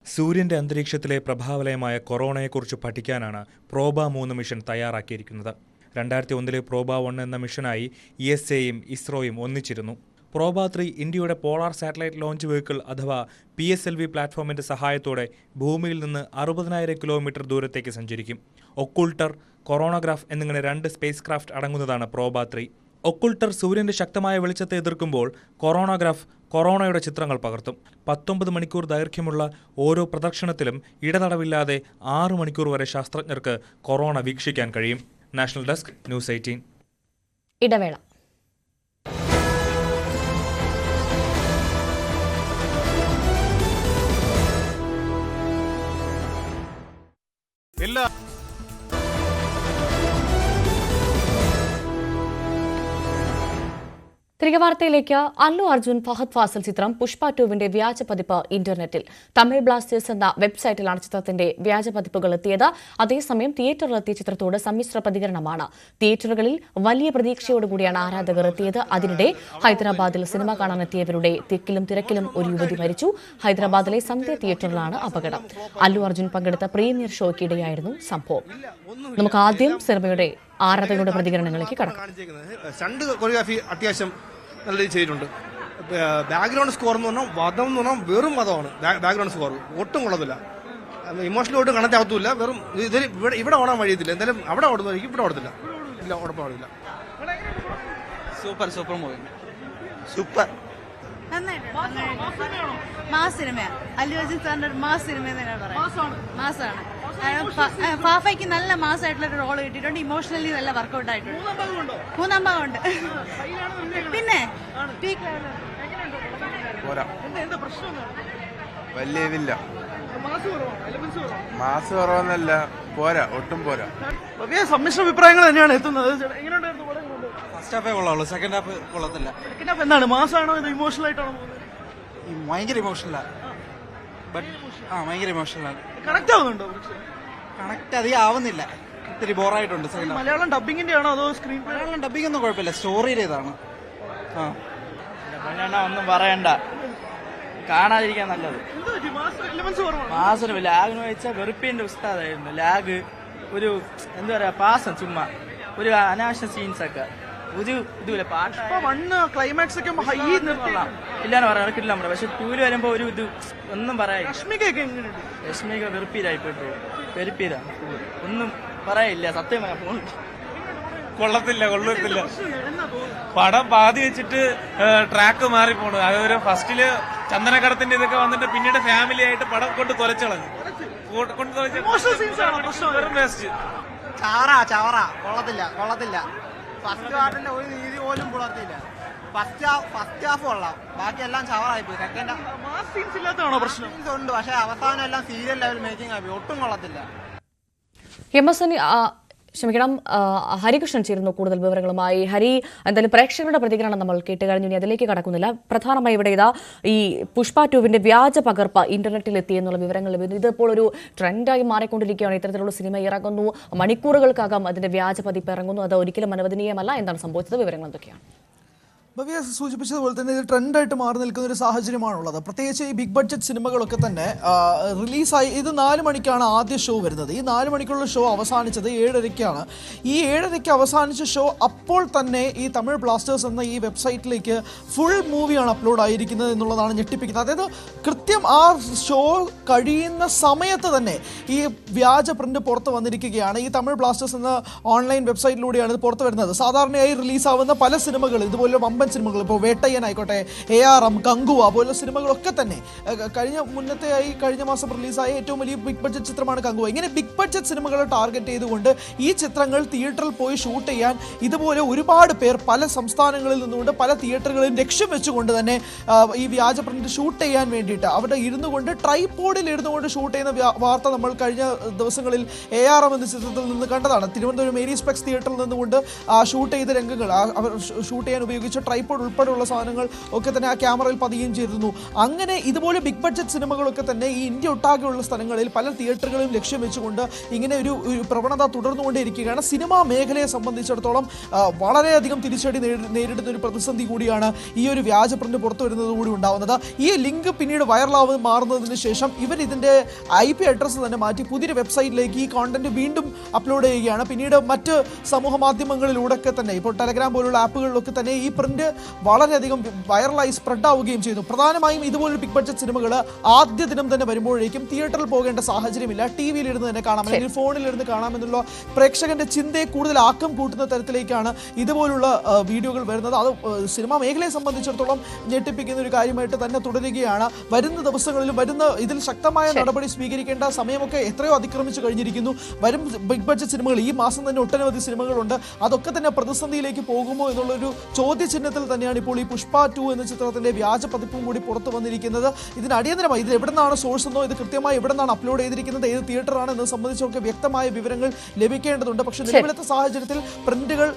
S14: സൂര്യന്റെ അന്തരീക്ഷത്തിലെ പ്രഭാവലയമായ കൊറോണയെക്കുറിച്ച് പഠിക്കാനാണ് പ്രോബ 3 മിഷൻ തയ്യാറാക്കിയിരിക്കുന്നത്. 2001 പ്രോബ 1 എന്ന മിഷനായി ESAയും ഇസ്രോയും ഒന്നിച്ചിരുന്നു. പ്രോബ 3 ഇന്ത്യയുടെ പോളാർ സാറ്റലൈറ്റ് ലോഞ്ച് വെഹിക്കിൾ അഥവാ PSLV പ്ലാറ്റ്ഫോമിന്റെ സഹായത്തോടെ ഭൂമിയിൽ നിന്ന് 60,000 കിലോമീറ്റർ ദൂരത്തേക്ക് സഞ്ചരിക്കും. ഒക്കുൾട്ടർ, കൊറോണഗ്രാഫ് എന്നിങ്ങനെ 2 സ്പേസ് ക്രാഫ്റ്റ് അടങ്ങുന്നതാണ് പ്രോബ 3. ഒക്കുൾട്ടർ സൂര്യന്റെ ശക്തമായ വെളിച്ചത്തെ എതിർക്കുമ്പോൾ കൊറോണഗ്രാഫ് കൊറോണയുടെ ചിത്രങ്ങൾ പകർത്തും. 19 മണിക്കൂർ ദൈർഘ്യമുള്ള ഓരോ പ്രദക്ഷിണത്തിലും ഇടതടവില്ലാതെ 6 മണിക്കൂർ വരെ ശാസ്ത്രജ്ഞർക്ക് കൊറോണ വീക്ഷിക്കാൻ കഴിയും. National desk, news 18.
S1: ഇടവേള. തിരികെ വാർത്തയിലേക്ക്. അല്ലു അർജുൻ ഫഹദ് ഫാസിൽ ചിത്രം പുഷ്പ 2വിന്റെ വ്യാജ പതിപ്പ് ഇന്റർനെറ്റിൽ. തമിഴ് ബ്ലാസ്റ്റേഴ്സ് എന്ന വെബ്സൈറ്റിലാണ് ചിത്രത്തിന്റെ വ്യാജ പതിപ്പുകൾ എത്തിയത്. അതേസമയം തിയേറ്ററിലെത്തിയ ചിത്രത്തോട് സമ്മിശ്ര പ്രതികരണമാണ്. തിയേറ്ററുകളിൽ വലിയ പ്രതീക്ഷയോടുകൂടിയാണ് ആരാധകർ എത്തിയത്. അതിനിടെ ഹൈദരാബാദിൽ സിനിമ കാണാനെത്തിയവരുടെ തിക്കിലും തിരക്കിലും ഒരു യുവതി മരിച്ചു. ഹൈദരാബാദിലെ സന്ധ്യ തിയേറ്ററിലാണ് അപകടം. അല്ലു അർജുൻ പങ്കെടുത്ത പ്രീമിയർ ഷോയ്ക്കിടെയായിരുന്നു സംഭവം. നമുക്ക് ആദ്യം സിനിമയുടെ ആരാധകരുടെ പ്രതികരണങ്ങളിലേക്ക് കടക്കാം.
S15: സ്റ്റണ്ട് കൊറിയോഗ്രാഫി അത്യാവശ്യം നല്ല രീതിയിൽ ചെയ്തിട്ടുണ്ട്. ബാക്ക്ഗ്രൗണ്ട് സ്കോർ എന്ന് പറഞ്ഞാൽ വധം എന്ന് പറഞ്ഞാൽ വെറും വധമാണ്. ബാക്ക്ഗ്രൗണ്ട് സ്കോർ ഒട്ടും കൊള്ളത്തില്ല. ഇമോഷണൽ ഒട്ടും കണക്ട് ആവത്തില്ല. വെറും ഇവിടെ ഓടാൻ വഴിയത്തില്ല. എന്തായാലും അവിടെ ഓടുന്നതായിരിക്കും, ഇവിടെ ഓടത്തില്ല. ഇല്ല, ഓടപ്പം ഓടില്ല.
S16: Super movie, super. മാസ് സിനിമയാണ്. അല്ലു അർജുൻ സാറിന്റെ ഒരു മാസ് സിനിമ തന്നെയാണ് പറയാം. മാസാണ്. ഫാഫയ്ക്ക് നല്ല മാസമായിട്ടുള്ള ഒരു റോള് കിട്ടിയിട്ടുണ്ട്. ഇമോഷണലി നല്ല വർക്കൗട്ട് ആയിട്ടുണ്ട്. 3 ഭാഗമുണ്ട്. പിന്നെ
S17: വലിയ ഇതില്ല, മാസ് കുറവെന്നല്ല, പോരാ, ഒട്ടും പോരാ.
S15: സമ്മിശ്ര അഭിപ്രായങ്ങൾ തന്നെയാണ് എത്തുന്നത്.
S16: ഫസ്റ്റ് ഹാഫേ കൊള്ളാവുള്ളൂ, സെക്കൻഡ് ഹാഫ് കൊള്ളത്തില്ല.
S15: സെക്കൻഡ് ഹാഫ് എന്താണ്, മാസാണോ ഇത് ഇമോഷണൽ ആയിട്ടാണോ?
S16: ഭയങ്കര ഇമോഷണലാണ്. ഭയങ്കര ഇമോഷണലാണ്.
S15: കണക്ട് ആവുന്നുണ്ടോ?
S16: കണക്ട് അധികം ആവുന്നില്ല, ഇത്തിരി ബോറായിട്ടുണ്ട്.
S15: മലയാളം ഡബിങ്ങിന്റെ ആണോ അതോ സ്ക്രീൻ?
S16: മലയാളം ഡബിംഗ് ഒന്നും കുഴപ്പമില്ല, സ്റ്റോറിയുടെ ഇതാണ്. ഒന്നും പറയണ്ട, കാണാതിരിക്കാൻ നല്ലത്. മാസിന് ലാഗിന് വെച്ചാൽ വെറുപ്പിന്റെ ഉസ്താദായിരുന്നു. ലാഗ്, ഒരു എന്താ പറയാ, പാസം, ചുമ്മാ ഒരു അനാവശ്യ സീൻസ് ഒക്കെ ഒരു ഇതുമില്ല. പാട്ട്
S15: ക്ലൈമാക്സ് ഒക്കെ ഹൈ നിർത്തலாம்
S16: ഇല്ലാന്ന് പറയാൻ നടക്കില്ല നമ്മുടെ. പക്ഷെ 2 വരുമ്പോ ഒരു ഇത് ഒന്നും പറയാ. രശ്മിക വെറുപ്പീരായിപ്പെട്ടു, വെറുപ്പീരാ, ഒന്നും പറയാനില്ല. സത്യം
S18: കൊള്ളത്തില്ല. പടം പാതി വെച്ചിട്ട് ട്രാക്ക് മാറിപ്പോണു. അതൊരു ഫസ്റ്റില് ചന്ദനക്കടത്തിന്റെ ഇതൊക്കെ വന്നിട്ട് പിന്നീട് ഫാമിലി ആയിട്ട് പടം കൊണ്ട് തൊലച്ചളഞ്ഞു.
S16: കൊള്ളത്തില്ല. ഫസ്റ്റ് പാർട്ടിന്റെ ഒരു രീതി പോലും പുലർത്തിയില്ല. ഫസ്റ്റ് ഹാഫ് കൊള്ളാം, ബാക്കിയെല്ലാം ചവറായി പോയി. സെക്കൻഡ് ഉണ്ട്, പക്ഷെ അവസാനം എല്ലാം സീരിയൽ ലെവൽ മേക്കിംഗ് ആയി, ഒട്ടും കൊള്ളത്തില്ല.
S1: ഹരികൃഷ്ണൻ ചേരുന്നു കൂടുതൽ വിവരങ്ങളുമായി. ഹരി, എന്തായാലും പ്രേക്ഷകരുടെ പ്രതികരണം നമ്മൾ കേട്ട് കഴിഞ്ഞു, ഇനി അതിലേക്ക് കടക്കുന്നില്ല. പ്രധാനമായി ഇവിടെ ഈ പുഷ്പ 2വിന്റെ വ്യാജ പകർപ്പ് ഇന്റർനെറ്റിൽ എത്തി എന്നുള്ള വിവരങ്ങൾ ലഭിക്കുന്നു. ഇതിപ്പോൾ ഒരു ട്രെൻഡായി മാറിക്കൊണ്ടിരിക്കുകയാണ്. ഇത്തരത്തിലുള്ള സിനിമ ഇറങ്ങുന്നു, മണിക്കൂറുകൾക്കകം അതിന്റെ വ്യാജ പതിപ്പ് ഇറങ്ങുന്നു. അത് ഒരിക്കലും അനുവദനീയമല്ല. എന്താണ് സംഭവിച്ചത്? വിവരങ്ങൾ എന്തൊക്കെയാണ്?
S19: ഭവ്യ സൂചിപ്പിച്ചതുപോലെ തന്നെ ഇത് ട്രെൻഡായിട്ട് മാറി നിൽക്കുന്ന ഒരു സാഹചര്യമാണുള്ളത്. പ്രത്യേകിച്ച് ഈ ബിഗ് ബഡ്ജറ്റ് സിനിമകളൊക്കെ തന്നെ റിലീസായി. ഇത് 4 മണിക്കാണ് ആദ്യ ഷോ വരുന്നത്. ഈ 4 മണിക്കുള്ള ഷോ അവസാനിച്ചത് 7:30-ക്കാണ്. ഈ 7:30-ക്ക് അവസാനിച്ച ഷോ അപ്പോൾ തന്നെ ഈ തമിഴ് ബ്ലാസ്റ്റേഴ്സ് എന്ന ഈ വെബ്സൈറ്റിലേക്ക് ഫുൾ മൂവിയാണ് അപ്ലോഡ് ആയിരിക്കുന്നത് എന്നുള്ളതാണ് ഞെട്ടിപ്പിക്കുന്നത്. അതായത് കൃത്യം ആ ഷോ കഴിയുന്ന സമയത്ത് തന്നെ ഈ വ്യാജ പ്രിന്റ് പുറത്ത് വന്നിരിക്കുകയാണ്. ഈ തമിഴ് ബ്ലാസ്റ്റേഴ്സ് എന്ന ഓൺലൈൻ വെബ്സൈറ്റിലൂടെയാണ് ഇത് പുറത്ത് വരുന്നത്. സാധാരണയായി റിലീസാവുന്ന പല സിനിമകൾ, ഇതുപോലെ വമ്പൻ സിനിമകൾ, ഇപ്പോൾ വേട്ടയ്യൻ ആയിക്കോട്ടെ, ARM, കങ്കുവ പോലുള്ള സിനിമകളൊക്കെ തന്നെ കഴിഞ്ഞ മാസം റിലീസായ ഏറ്റവും വലിയ ബിഗ് ബഡ്ജറ്റ് ചിത്രമാണ് കങ്കുവ. ഇങ്ങനെ ബിഗ് ബഡ്ജറ്റ് സിനിമകളെ ടാർഗറ്റ് ചെയ്തുകൊണ്ട് ഈ ചിത്രങ്ങൾ തിയേറ്ററിൽ പോയി ഷൂട്ട് ചെയ്യാൻ ഇതുപോലെ ഒരുപാട് പേർ പല സംസ്ഥാനങ്ങളിൽ നിന്നുകൊണ്ട് പല തിയേറ്ററുകളിലും ലക്ഷ്യം വെച്ചുകൊണ്ട് തന്നെ ഈ വ്യാജ പ്രിന്റ് ഷൂട്ട് ചെയ്യാൻ വേണ്ടിയിട്ട് അവിടെ ഇരുന്നു കൊണ്ട് ട്രൈപോഡിൽ ഇരുന്നു കൊണ്ട് ഷൂട്ട് ചെയ്യുന്ന വാർത്ത നമ്മൾ കഴിഞ്ഞ ദിവസങ്ങളിൽ ARM എന്ന ചിത്രത്തിൽ നിന്ന് കണ്ടതാണ്. തിരുവനന്തപുരം മേരീസ് പ്ലെക്സ് തിയേറ്ററിൽ നിന്നുകൊണ്ട് ഷൂട്ട് ചെയ്ത രംഗങ്ങൾ, അവർ ഷൂട്ട് ചെയ്യാൻ ഉപയോഗിച്ച ട്രൈപോഡ് ഉൾപ്പെടെയുള്ള സാധനങ്ങൾ ഒക്കെ തന്നെ ആ ക്യാമറയിൽ പതിയുകയും ചെയ്തിരുന്നു. അങ്ങനെ ഇതുപോലെ ബിഗ് ബഡ്ജറ്റ് സിനിമകളൊക്കെ തന്നെ ഈ ഇന്ത്യ ഒട്ടാകെയുള്ള സ്ഥലങ്ങളിൽ പല തിയേറ്ററുകളും ലക്ഷ്യം വെച്ചുകൊണ്ട് ഇങ്ങനെ ഒരു പ്രവണത തുടർന്നുകൊണ്ടേയിരിക്കുകയാണ്. സിനിമാ മേഖലയെ സംബന്ധിച്ചിടത്തോളം വളരെയധികം തിരിച്ചടി നേരിടുന്ന ഒരു പ്രതിസന്ധി കൂടിയാണ് ഈ ഒരു വ്യാജ പ്രിന്റ് പുറത്തു വരുന്നത് കൂടി ഉണ്ടാവുന്നത്. ഈ ലിങ്ക് പിന്നീട് മാറുന്നതിന് ശേഷം ഇവർ ഇതിന്റെ IP അഡ്രസ്സ് തന്നെ മാറ്റി പുതിയൊരു വെബ്സൈറ്റിലേക്ക് ഈ കോണ്ടന്റ് വീണ്ടും അപ്ലോഡ് ചെയ്യുകയാണ്. പിന്നീട് മറ്റ് സമൂഹ മാധ്യമങ്ങളിലൂടെ തന്നെ, ഇപ്പോൾ ടെലഗ്രാം പോലുള്ള ആപ്പുകളിലൊക്കെ തന്നെ ഈ പ്രിന്റ് വളരെയധികം വൈറലായി സ്പ്രെഡ് ആവുകയും ചെയ്തു. പ്രധാനമായും ഇതുപോലൊരു ബിഗ് ബഡ്ജറ്റ് സിനിമകൾ ആദ്യ ദിനം തന്നെ വരുമ്പോഴേക്കും തിയേറ്ററിൽ പോകേണ്ട സാഹചര്യമില്ല, TV-യിൽ ഇരുന്ന് തന്നെ കാണാം, അല്ലെങ്കിൽ ഫോണിലിരുന്ന് കാണാമെന്നുള്ള പ്രേക്ഷകന്റെ ചിന്തയെ കൂടുതൽ ആക്കം കൂട്ടുന്ന തരത്തിലേക്കാണ് ഇതുപോലുള്ള വീഡിയോകൾ വരുന്നത്. അത് സിനിമാ മേഖലയെ സംബന്ധിച്ചിടത്തോളം ഞെട്ടിപ്പിക്കുന്ന ഒരു കാര്യമായിട്ട് തന്നെ തുടരുകയാണ്. വരുന്ന ദിവസങ്ങളിലും ഇതിൽ ശക്തമായ നടപടി സ്വീകരിക്കേണ്ട സമയമൊക്കെ എത്രയോ അതിക്രമിച്ചു കഴിഞ്ഞിരിക്കുന്നു. വരും ബിഗ് ബഡ്ജറ്റ് സിനിമകൾ, ഈ മാസം തന്നെ ഒട്ടനവധി സിനിമകളുണ്ട്, അതൊക്കെ തന്നെ പ്രതിസന്ധിയിലേക്ക് പോകുമോ എന്നുള്ളൊരു ചോദ്യചിഹ്നം ദിനത്തിൽ തന്നെയാണ് ഇപ്പോൾ ഈ പുഷ്പ 2 എന്ന ചിത്രത്തിന്റെ വ്യാജ പതിപ്പും കൂടി പുറത്തു വന്നിരിക്കുന്നത്. ഇതിന് അടിയന്തരമായി ഇത് എവിടെ നിന്നാണ് സോഴ്സ് എന്നോ ഇത് കൃത്യമായി എവിടെ നിന്നാണ് അപ്ലോഡ് ചെയ്തിരിക്കുന്നത്, ഏത് തിയേറ്ററാണ് എന്നത് സംബന്ധിച്ചൊക്കെ വ്യക്തമായ വിവരങ്ങൾ ലഭിക്കേണ്ടതുണ്ട്. പക്ഷേ നിലവിലത്തെ സാഹചര്യത്തിൽ പ്രിന്റുകൾ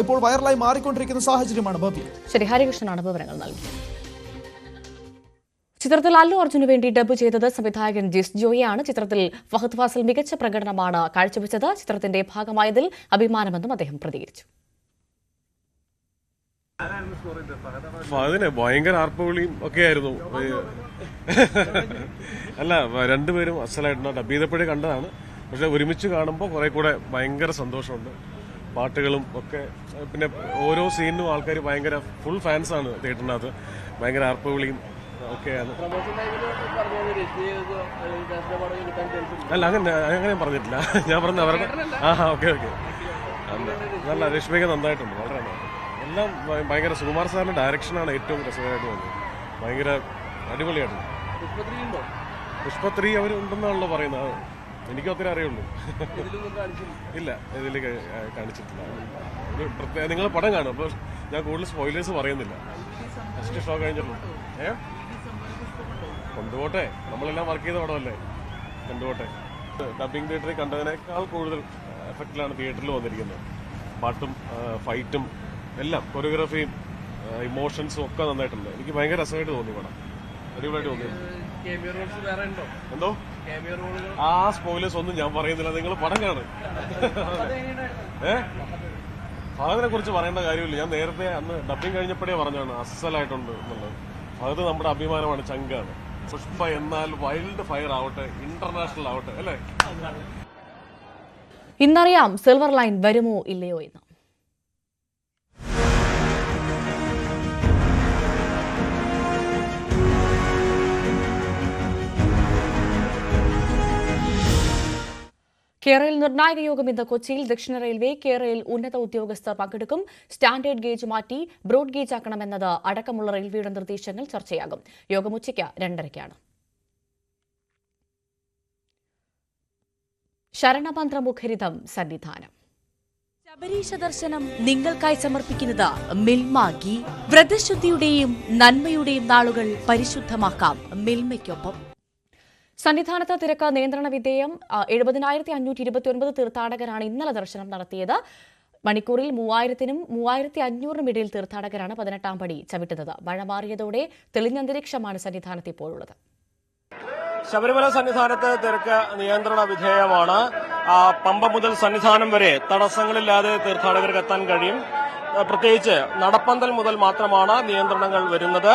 S19: ഇപ്പോൾ വൈറലായി മാറിക്കൊണ്ടിരിക്കുന്ന സാഹചര്യമാണ്. ഭവ്യ.
S1: ശരി, ഹരികൃഷ്ണനാണ് വിവരങ്ങൾ നൽകിയത്. ചിത്രത്തിൽ അല്ലു അർജുന് വേണ്ടി ഡബ് ചെയ്തത് സംവിധായകൻ ജിസ് ജോയിയാണ്. ചിത്രത്തിൽ ഫഹദ് ഫാസിൽ മികച്ച പ്രകടനമാണ് കാഴ്ചവെച്ചത്. ചിത്രത്തിന്റെ ഭാഗമായതിൽ അഭിമാനമെന്നും അദ്ദേഹം പ്രതികരിച്ചു.
S20: ഫഹദിനെ ഭയങ്കര ആർപ്പുവിളിയും ഒക്കെ ആയിരുന്നു. അല്ല, രണ്ടുപേരും അസലായിട്ടുണ്ട്. ഡബ് ചെയ്തപ്പോഴേ കണ്ടതാണ്. പക്ഷെ ഒരുമിച്ച് കാണുമ്പോൾ കുറെ കൂടെ ഭയങ്കര സന്തോഷമുണ്ട്. പാട്ടുകളും ഒക്കെ, പിന്നെ ഓരോ സീനിനും ആൾക്കാർ ഭയങ്കര ഫുൾ ഫാൻസാണ് തിയേറ്ററിനകത്ത്. ഭയങ്കര ആർപ്പുവിളിയും ഒക്കെയാണ്. അല്ല, അങ്ങനെ പറഞ്ഞിട്ടില്ല. ഞാൻ പറഞ്ഞ അവരുടെ ഓക്കെ നല്ല രശ്മിക നന്നായിട്ടുണ്ട്. വളരെ എല്ലാം ഭയങ്കര സുകുമാർ സാറിന്റെ ഡയറക്ഷനാണ് ഏറ്റവും രസകരമായിട്ട് തോന്നുന്നത്. ഭയങ്കര അടിപൊളിയായിട്ടുണ്ട്. പുഷ്പ 3 അവർ ഉണ്ടെന്നാണല്ലോ പറയുന്നത്. എനിക്കും അത്രേ അറിയുള്ളൂ. ഇല്ല, ഇതിൽ കാണിച്ചിട്ടില്ല. നിങ്ങൾ പടം കാണും, അപ്പോൾ ഞാൻ കൂടുതൽ സ്പോയിലേഴ്സ് പറയുന്നില്ല. ഫസ്റ്റ് ഷോ കഴിഞ്ഞിട്ടുള്ളൂ. കൊണ്ടുപോട്ടെ, നമ്മളെല്ലാം വർക്ക് ചെയ്ത പടമല്ലേ, കൊണ്ടുപോട്ടെ. ഡബിംഗ് തിയേറ്ററിൽ കണ്ടതിനേക്കാൾ കൂടുതൽ എഫക്റ്റിലാണ് തിയേറ്ററിൽ വന്നിരിക്കുന്നത്. പാട്ടും ഫൈറ്റും എല്ലാം, കൊറിയോഗ്രാഫിയും ഇമോഷൻസും ഒക്കെ നന്നായിട്ടുണ്ട്. എനിക്ക് ഭയങ്കര രസമായിട്ട് തോന്നി പടം. അടിപൊളിയായിട്ട് തോന്നി. എന്തോ ആ സ്പോയിലേഴ്സ് ഒന്നും ഞാൻ പറയുന്നില്ല, നിങ്ങൾ പടം കാണും. ഫഹദിനെ കുറിച്ച് പറയേണ്ട കാര്യമില്ല. ഞാൻ നേരത്തെ അന്ന് ഡബിംഗ് കഴിഞ്ഞപ്പോഴേ പറഞ്ഞാണ് അസലായിട്ടുണ്ട് എന്നുള്ളത്. ഫഹദ് നമ്മുടെ അഭിമാനമാണ്, ചങ്കാണ്. പുഷ്പ എന്നാൽ വൈൽഡ് ഫയർ ആവട്ടെ, ഇന്റർനാഷണൽ ആവട്ടെ, അല്ലേ?
S1: ഇന്നറിയാം സിൽവർ ലൈൻ വരുമോ ഇല്ലയോ എന്ന്. കേരളയിൽ നിർണായക യോഗം ഇന്ന് കൊച്ചിയിൽ. ദക്ഷിണ റെയിൽവേ, കേരളയിൽ ഉന്നത ഉദ്യോഗസ്ഥർ പങ്കെടുക്കും. സ്റ്റാൻഡേർഡ് ഗേജ് മാറ്റി ബ്രോഡ് ഗേജ് ആക്കണമെന്നത് അടക്കമുള്ള റെയിൽവേയുടെ നിർദ്ദേശങ്ങൾ ചർച്ചയാകും. യോഗം ഉച്ചയ്ക്ക് 2:30-ക്കാണ്. ശരണമന്ത്രമുഖരിതം സന്നിധാനം. ശബരീശ ദർശനം നിങ്ങൾക്കായി സമർപ്പിക്കുന്നത് മിൽമ ഗീ. വ്രതശുദ്ധിയുടെയും നന്മയുടെയും നാളുകൾ പരിശുദ്ധമാക്കാം മിൽമയ്ക്കൊപ്പം. സന്നിധാനത്ത് തിരക്ക് നിയന്ത്രണ വിധേയം. 70,529 തീർത്ഥാടകരാണ് ഇന്നലെ ദർശനം നടത്തിയത്. മണിക്കൂറിൽ 3000-നും 3500-നും ഇടയിൽ തീർത്ഥാടകരാണ് 18-ാം പടി ചവിട്ടുന്നത്. മഴ മാറിയതോടെ തെളിഞ്ഞ അന്തരീക്ഷമാണ് സന്നിധാനത്ത് ഇപ്പോഴുള്ളത്.
S21: ശബരിമല സന്നിധാനത്ത് തിരക്ക് നിയന്ത്രണ വിധേയമാണ്. പമ്പ മുതൽ സന്നിധാനം വരെ തടസ്സങ്ങളില്ലാതെ തീർത്ഥാടകർക്ക് എത്താൻ കഴിയും. പ്രത്യേകിച്ച് നടപ്പന്തൽ മുതൽ മാത്രമാണ് നിയന്ത്രണങ്ങൾ വരുന്നത്.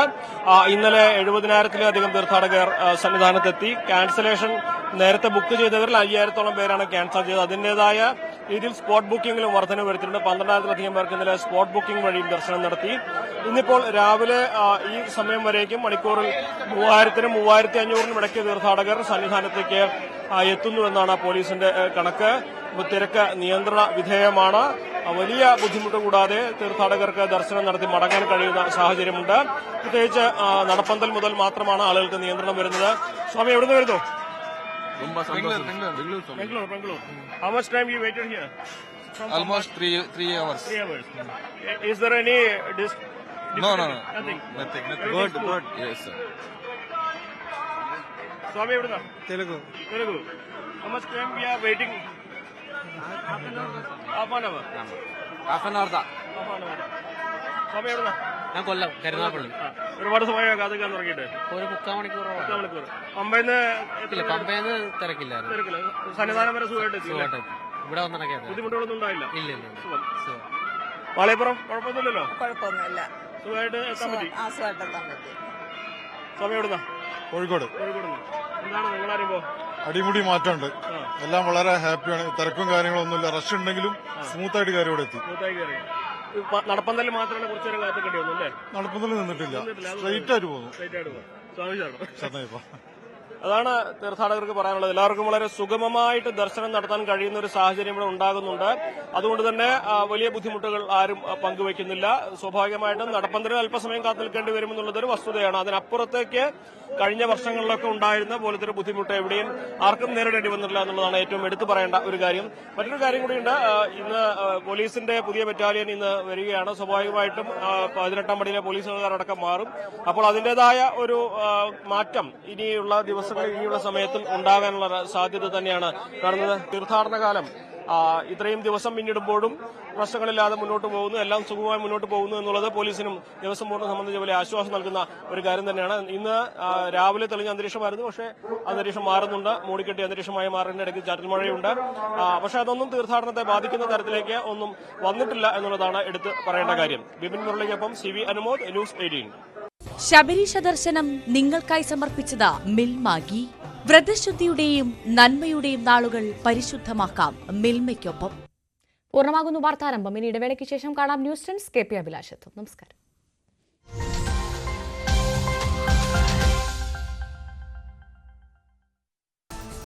S21: ഇന്നലെ 70,000-ത്തിലധികം തീർത്ഥാടകർ സന്നിധാനത്തെത്തി. ക്യാൻസലേഷൻ നേരത്തെ ബുക്ക് ചെയ്തവരിൽ 5000-ത്തോളം പേരാണ് ക്യാൻസൽ ചെയ്തത്. അതിന്റേതായ രീതിയിൽ സ്പോട്ട് ബുക്കിംഗിലും വർധന വരുത്തിയിട്ടുണ്ട്. 12,000-ലധികം പേർക്ക് ഇന്നലെ സ്പോട്ട് ബുക്കിംഗ് വഴിയും ദർശനം നടത്തി. ഇന്നിപ്പോൾ രാവിലെ ഈ സമയം വരേക്കും മണിക്കൂറിൽ 3000-നും 3500-നും ഇടയ്ക്ക് തീർത്ഥാടകർ സന്നിധാനത്തേക്ക് എത്തുന്നുവെന്നാണ് പോലീസിന്റെ കണക്ക്. തിരക്ക് നിയന്ത്രണ വിധേയമാണ്. വലിയ ബുദ്ധിമുട്ട് കൂടാതെ തീർത്ഥാടകർക്ക് ദർശനം നടത്തി മടങ്ങാൻ കഴിയുന്ന സാഹചര്യമുണ്ട്. പ്രത്യേകിച്ച് നടപ്പന്തൽ മുതൽ മാത്രമാണ് ആളുകൾക്ക് നിയന്ത്രണം വരുന്നത്. സ്വാമി എവിടുന്ന് വരുന്നു? Bangalore. How much time you waited here?
S22: Almost 3 hours.
S21: 3 hours. Is there any
S22: No.
S21: Nothing.
S22: Good. Yes, sir.
S21: Swami എവിടുന്നാ?
S22: Telugu.
S21: How much time we are waiting? Half an hour. സ്വാമി എവിടുന്നാ?
S23: ഞാൻ കൊല്ലം കരുനാഗപ്പള്ളി.
S21: ഒരുപാട് സമയം കാത്തിക്കാൻ തുടങ്ങിയിട്ട്?
S23: ഒരു 3/4 മണിക്കൂർ.
S21: പമ്പയിന്ന്
S23: തിരക്കില്ലായിരുന്നു.
S21: സന്നിധാനം വരെ സുഖമായിട്ട് എത്തി.
S23: ഇവിടെ വന്നിടക്കാ
S21: ബുദ്ധിമുട്ടുകളൊന്നും ഉണ്ടായില്ല?
S23: ഇല്ല.
S21: വാളയപ്പുറം കുഴപ്പമൊന്നുമില്ലല്ലോ?
S24: കുഴപ്പമൊന്നുമില്ല.
S21: സുഖമായിട്ട് എത്താൻ പറ്റി? സ്വാമി എവിടുന്നാ?
S25: കോഴിക്കോട്.
S21: എന്താണ് നിങ്ങളറിയുമ്പോ?
S25: അടിമുടി മാറ്റമുണ്ട്. എല്ലാം വളരെ ഹാപ്പിയാണ്. തിരക്കും കാര്യങ്ങളൊന്നുമില്ല. റഷ് ഉണ്ടെങ്കിലും സ്മൂത്തായിട്ട് കാര്യം ഇവിടെ എത്തി.
S21: നടപ്പന്തലിൽ മാത്രമാണ് കുറച്ചു നേരം കാത്തിക്കേണ്ടി വന്നു അല്ലേ?
S25: നടപ്പന്തലിൽ നിന്നിട്ടില്ല, സ്ട്രൈറ്റ് ആയിട്ട് പോകുന്നു.
S21: സ്വാമി ശരണം. അതാണ് തീർത്ഥാടകർക്ക് പറയാനുള്ളത്. എല്ലാവർക്കും വളരെ സുഗമമായിട്ട് ദർശനം നടത്താൻ കഴിയുന്ന ഒരു സാഹചര്യം ഇവിടെ ഉണ്ടാകുന്നുണ്ട്. അതുകൊണ്ട് തന്നെ വലിയ ബുദ്ധിമുട്ടുകൾ ആരും പങ്കുവയ്ക്കുന്നില്ല. സ്വാഭാവികമായിട്ടും നടപ്പന്തലിൽ അല്പസമയം കാത്തു നിൽക്കേണ്ടി വരുമെന്നുള്ളതൊരു വസ്തുതയാണ്. അതിനപ്പുറത്തേക്ക് കഴിഞ്ഞ വർഷങ്ങളിലൊക്കെ ഉണ്ടായിരുന്ന പോലത്തെ ഒരു ബുദ്ധിമുട്ട് എവിടെയും ആർക്കും നേരിടേണ്ടി വന്നിട്ടില്ല എന്നുള്ളതാണ് ഏറ്റവും എടുത്തു പറയേണ്ട ഒരു കാര്യം. മറ്റൊരു കാര്യം കൂടിയുണ്ട്. ഇന്ന് പോലീസിന്റെ പുതിയ ബറ്റാലിയൻ ഇന്ന് വരികയാണ്. സ്വാഭാവികമായിട്ടും 18-ാം പടിയിലെ പോലീസുകാരടക്കം മാറും. അപ്പോൾ അതിന്റേതായ ഒരു മാറ്റം ഇനിയുള്ള ദിവസങ്ങളിൽ ഇനിയുള്ള സമയത്തും ഉണ്ടാകാനുള്ള സാധ്യത തന്നെയാണ് കാണുന്നത്. തീർത്ഥാടന കാലം ഇത്രയും ദിവസം പിന്നിടുമ്പോഴും പ്രശ്നങ്ങളില്ലാതെ മുന്നോട്ട് പോകുന്നു, എല്ലാം സുഗമമായി മുന്നോട്ട് പോകുന്നു എന്നുള്ളത് പോലീസിനും ദേവസ്വം ബോർഡിനെ സംബന്ധിച്ച വലിയ ആശ്വാസം നൽകുന്ന ഒരു കാര്യം തന്നെയാണ്. ഇന്ന് രാവിലെ തെളിഞ്ഞ അന്തരീക്ഷമായിരുന്നു, പക്ഷേ അന്തരീക്ഷം മാറുന്നുണ്ട്. മൂടിക്കെട്ടിയ അന്തരീക്ഷമായി മാറുന്ന ഇടയ്ക്ക് ചാറ്റൽ മഴയുണ്ട്. പക്ഷേ അതൊന്നും തീർത്ഥാടനത്തെ ബാധിക്കുന്ന തരത്തിലേക്ക് ഒന്നും വന്നിട്ടില്ല എന്നുള്ളതാണ് എടുത്ത് പറയേണ്ട കാര്യം. ബിപിൻ മുരളിക്കൊപ്പം CV അനുമോദ്, ന്യൂസ് 18.
S1: ശബരീശ ദർശനം നിങ്ങൾക്കായി സമർപ്പിച്ചത് മിൽമാഗി. വ്രതശുദ്ധിയുടെയും നന്മയുടെയും നാളുകൾ പരിശുദ്ധമാക്കാം മിൽമയ്ക്കൊപ്പം. പൂർണ്ണമാകുന്നു വാർത്താരംഭം. ഇനി ഇടവേളയ്ക്ക് ശേഷം കാണാം ന്യൂസ് 10 KP അഭിലാഷത്ത്. നമസ്കാരം.